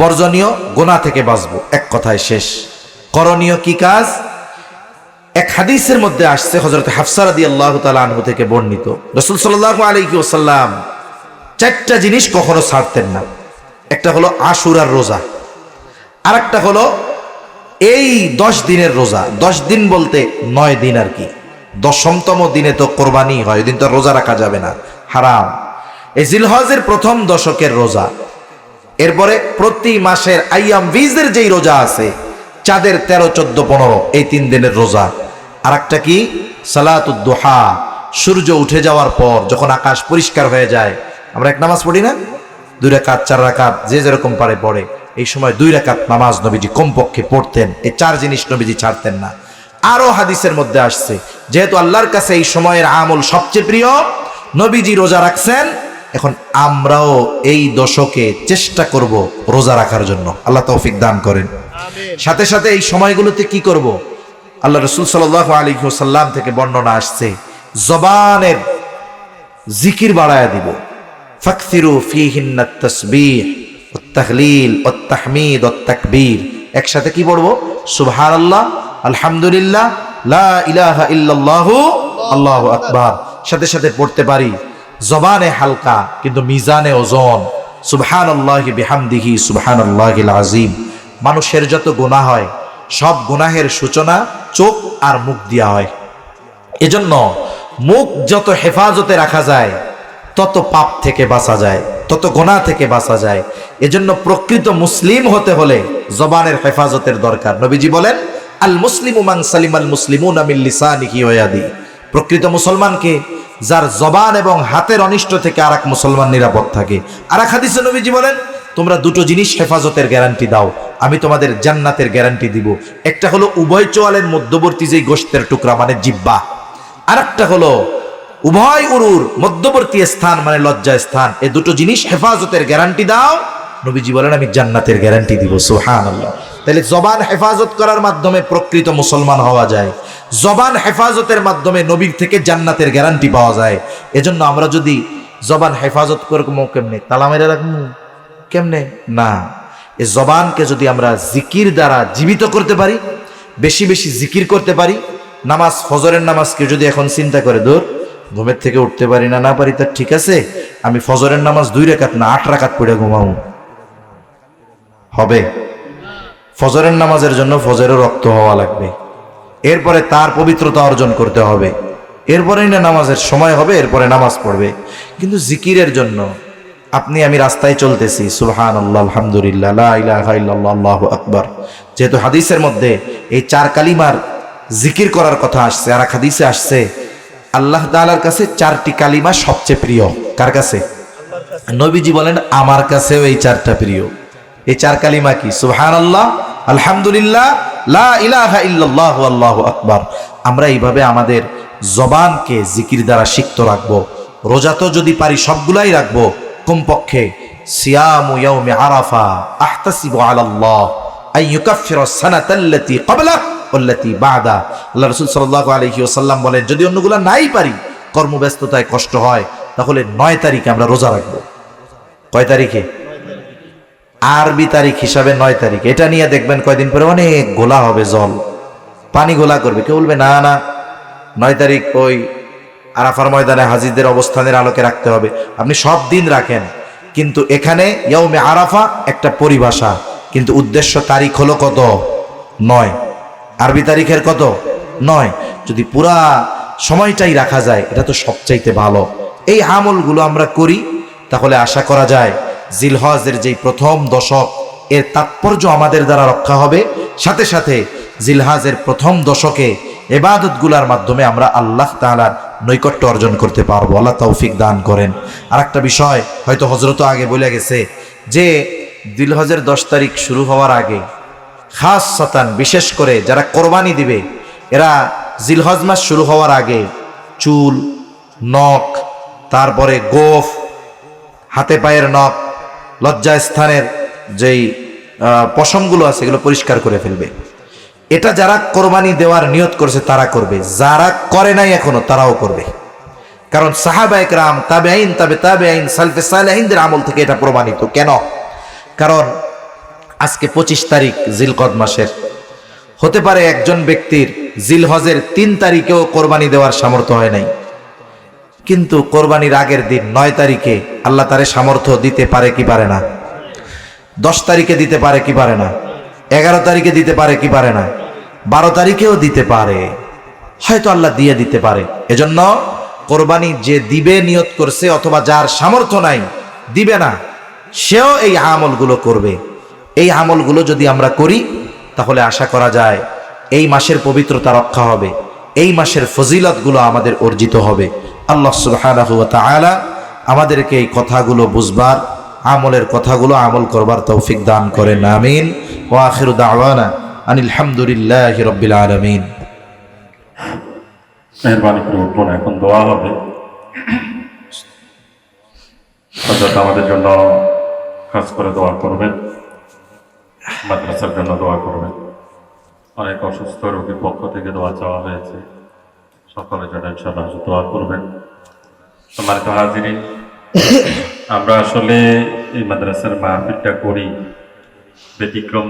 বর্জনীয়, গুনাহ থেকে বাঁচবো, এক কথায় শেষ। করণীয় কি কাজ? এক হাদিসের মধ্যে আসছে হযরত হাফসা রাদিয়াল্লাহু তাআলা আনহা থেকে বর্ণিত, রাসূল সাল্লাল্লাহু আলাইহি ওয়াসাল্লাম চারটা জিনিস কখনো ছাড়তেন না। একটা হলো আশুরার রোজা, আরেকটা হলো এই 10 দিনের রোজা। 10 দিন বলতে 9 দিন আর কি, 10তম দিনে তো কোরবানি হয়, ওই দিন তো রোজা রাখা যাবে না, হারাম। এই জিলহজের প্রথম দশকের রোজা, এরপরে প্রতি মাসের আইয়াম বীজের যেই রোজা আছে, চাঁদের 13, 14, 15 এই 3 দিনের রোজা। আর একটা কি? সালাতুদ দুহা, সূর্য উঠে যাওয়ার পর যখন আকাশ পরিষ্কার হয়ে যায়, আমরা এক নামাজ পড়ি না, 2 রাকাত 4 রাকাত যে যেরকম পারে পড়ে, এই সময় 2 রাকাত নামাজ নবীজি কমপক্ষে পড়তেন। এই 4 জিনিস নবীজি ছাড়তেন না। আরো হাদিসের মধ্যে আসছে, যেহেতু আল্লাহর কাছে এই সময়ের আমল সবচেয়ে প্রিয়, নবীজি রোজা রাখছেন। এখন আমরাও এই দশকে চেষ্টা করব রোজা রাখার জন্য, আল্লাহ তৌফিক দান করেন। সাথে সাথে এই সময়গুলোতে কি করব? আল্লাহ রাসূল সাল্লাল্লাহু আলাইহি ওয়াসাল্লাম থেকে বর্ণনা আসছে, জবানের জিকির বাড়ায়া দিব। ফাকসিরু ফীহিন্নাত তাসবিহ ওয়াত তাহলিল ওয়াত তাহমিদ ওয়াত তাকবীর। একসাথে কি পড়ব? সুবহানাল্লাহ, আলহামদুলিল্লাহ, লা ইলাহা ইল্লাল্লাহু, আল্লাহু আকবার। সাথে সাথে পড়তে পারি জবানে হালকা কিন্তু মিজানে ওজন, সুবহানাল্লাহি বিহামদিহি সুবহানাল্লাহিল আযীম। মানুষের যত গুনাহ হয় সব গুনাহের সূচনা চোখ আর মুখ দিয়া হয়। এজন্য মুখ যত হেফাজতে রাখা যায় তত পাপ থেকে বাঁচা যায়, তত গুনাহ থেকে বাঁচা যায়। এজন্য প্রকৃত মুসলিম হতে হলে জবানের হেফাজতের দরকার। নবীজি বলেন, আল মুসলিমু মান সালিমাল মুসলিমুনা মিন লিসানিহি ওয়া ইয়াদিহি। প্রকৃত মুসলমানকে যার জবান এবং হাতের অনিষ্ট থেকে আরেক মুসলমান নিরাপদ থাকে। আরেক হাদিসে নবীজি বলেন, তোমরা 2টো জিনিস হেফাজতের গ্যারান্টি দাও, আমি তোমাদের জান্নাতের গ্যারান্টি দিব। একটা হলো উভয় চোয়ালের মধ্যবর্তী যেই গোশতের টুকরা মানে জিহ্বা, আরেকটা হলো উভয় উরুর মধ্যবর্তী স্থান মানে লজ্জা স্থান। এই 2টো জিনিস হেফাজতের গ্যারান্টি দাও, নবীজি বলেন আমি জান্নাতের গ্যারান্টি দিব। সুবহানাল্লাহ। তাহলে জবান হেফাজত করার মাধ্যমে প্রকৃত মুসলমান হওয়া যায়, জবান হেফাজতের মাধ্যমে নবীর থেকে জান্নাতের গ্যারান্টি পাওয়া যায়। এজন্য আমরা যদি জবান হেফাজত করবো কেমনে, তালা মেরে রাখবো কেমনে না, এই জবানকে যদি আমরা জিকির দ্বারা জীবিত করতে পারি, বেশি বেশি জিকির করতে পারি। নামাজ, ফজরের নামাজ কেউ যদি এখন চিন্তা করে, দূর ঘুমের থেকে উঠতে পারি না, না পারি, তার ঠিক আছে আমি ফজরের নামাজ 2 রাকাত না 8 রাকাত পড়ে ঘুমাও, হবে? ফজরের নামাজের জন্য ফজরের রক্ত হওয়া লাগবে, এরপরে তার পবিত্রতা অর্জন করতে হবে, এরপরেই না নামাজের সময় হবে, এরপরে নামাজ পড়বে। কিন্তু জিকিরের জন্য আপনি আমি রাস্তায় চলতেছি, সুবহানাল্লাহ, আলহামদুলিল্লাহ, লা ইলাহা ইল্লাল্লাহ, আল্লাহু আকবার। যেহেতু হাদিসের মধ্যে এই 4 কালিমার জিকির করার কথা আসছে, আর এক হাদিসে আসছে আল্লাহ তাআলার কাছে 4টি কালিমা সবচেয়ে প্রিয়। কার কাছে? নবীজি বলেন আমার কাছেও এই 4টা প্রিয়। এই 4 কালিমা কি? সুবহানাল্লাহ, আলহামদুলিল্লাহ, লা ইলাহা ইল্লাল্লাহু, আল্লাহু আকবার। আমরা এইভাবে আমাদের জবানকে জিকির দ্বারা সিক্ত রাখবো। রোজা তো যদি পারি সবগুলাই রাখবো, কমপক্ষে সিয়ামু ইয়াউমি আরাফা আহতাসিবু আলাল্লাহ আন ইউকাফিরা সানাতাল্লাতী ক্বাবলা ওয়াল্লাতী বা'দা। আল্লাহ রাসূল সাল্লাল্লাহু আলাইহি ওয়াসাল্লাম বলেন, যদি অন্যগুলা নাই পারি, কর্মব্যস্ততায় কষ্ট হয়, তাহলে 9 তারিখে আমরা রোজা রাখবো। কয় তারিখে? আরবি তারিখ হিসাবে 9 তারিখ। এটা নিয়ে দেখবেন কয়দিন পরে অনেক গোলা হবে, জল পানি গোলা করবে। কেউ বলবে না না 9 তারিখ ওই আরাফার ময়দানে হাজিদের অবস্থানের আলোকে রাখতে হবে। আপনি সব দিন রাখেন, কিন্তু এখানে ইয়াউমে আরাফা একটা পরিভাষা, কিন্তু উদ্দেশ্য তারিখ হলো কত? 9। আরবি তারিখের কত? 9। যদি পুরা সময়টাই রাখা যায়, এটা তো সবচাইতে ভালো। এই আমলগুলো আমরা করি, তাহলে আশা করা যায় জিলহজের যেই প্রথম দশক, এর তাৎপর্য আমাদের দ্বারা রক্ষা হবে। সাথে সাথে জিলহজের প্রথম দশকে ইবাদতগুলোর মাধ্যমে আমরা আল্লাহ তাআলার নৈকট্য অর্জন করতে পারবো। আল্লাহ তৌফিক দান করেন। আর একটা বিষয় হয়তো হযরত আগে বলে গেছে, যে জিলহজের 10 তারিখ শুরু হওয়ার আগে খাসসাতান, বিশেষ করে যারা কোরবানি দিবে, এরা জিলহজ মাস শুরু হওয়ার আগে চুল, নখ, তারপরে গোফ, হাতে পায়ের নখ, লজ্জা স্থানের যেই পশমগুলো আছে এগুলো পরিষ্কার করে ফেলবে। এটা যারা কোরবানি দেওয়ার নিয়ত করছে তারা করবে, যারা করে নাই এখনো তারাও করবে। কারণ সাহাবা একরাম, তাবেঈন, তাবেঈন, সালফে সালেহিনদের আমল থেকে এটা প্রমাণিত। কেন? কারণ আজকে 25 তারিখ জিলকদ মাসের, হতে পারে একজন ব্যক্তির জিলহজের 3 তারিখেও কোরবানি দেওয়ার সামর্থ্য হয় নাই, কিন্তু কোরবানির আগের দিন 9 তারিখে আল্লাহ তারে সামর্থ্য দিতে পারে কি পারে না? 10 তারিখে দিতে পারে কি পারে না? 11 তারিখে দিতে পারে কি পারে না? 12 তারিখেও দিতে পারে, হয়তো আল্লাহ দিয়ে দিতে পারে। এজন্য কোরবানি যে দিবে নিয়ত করছে, অথবা যার সামর্থ্য নাই দিবে না, সেও এই আমলগুলো করবে। এই আমলগুলো যদি আমরা করি তাহলে আশা করা যায় এই মাসের পবিত্রতা রক্ষা হবে, এই মাসের ফজিলতগুলো আমাদের অর্জিত হবে। আল্লাহ সুবহানাহু ওয়া তাআলা আমাদেরকে এই কথাগুলো বুঝবার, আমলের কথাগুলো আমল করবার তৌফিক দান করেন, আমিন। ওয়া আখিরু দাওয়ানা আনিল হামদুলিল্লাহি রাব্বিল আলামিন। মেহরবানি করে উঠুন, এখন দোয়া হবে। হযরত আমাদের জন্য খাস করে দোয়া করবেন, মাদ্রাসার জন্য দোয়া করবেন। অনেক অসুস্থ রোগীর পক্ষ থেকে দোয়া চাওয়া হয়েছে, সকলের জন্য ইনশাআল্লাহ দোয়া করবেন। সম্মানিত হাজিরিন, আমরা আসলে এই মাদ্রাসার মাহফিলটা করি ব্যতিক্রম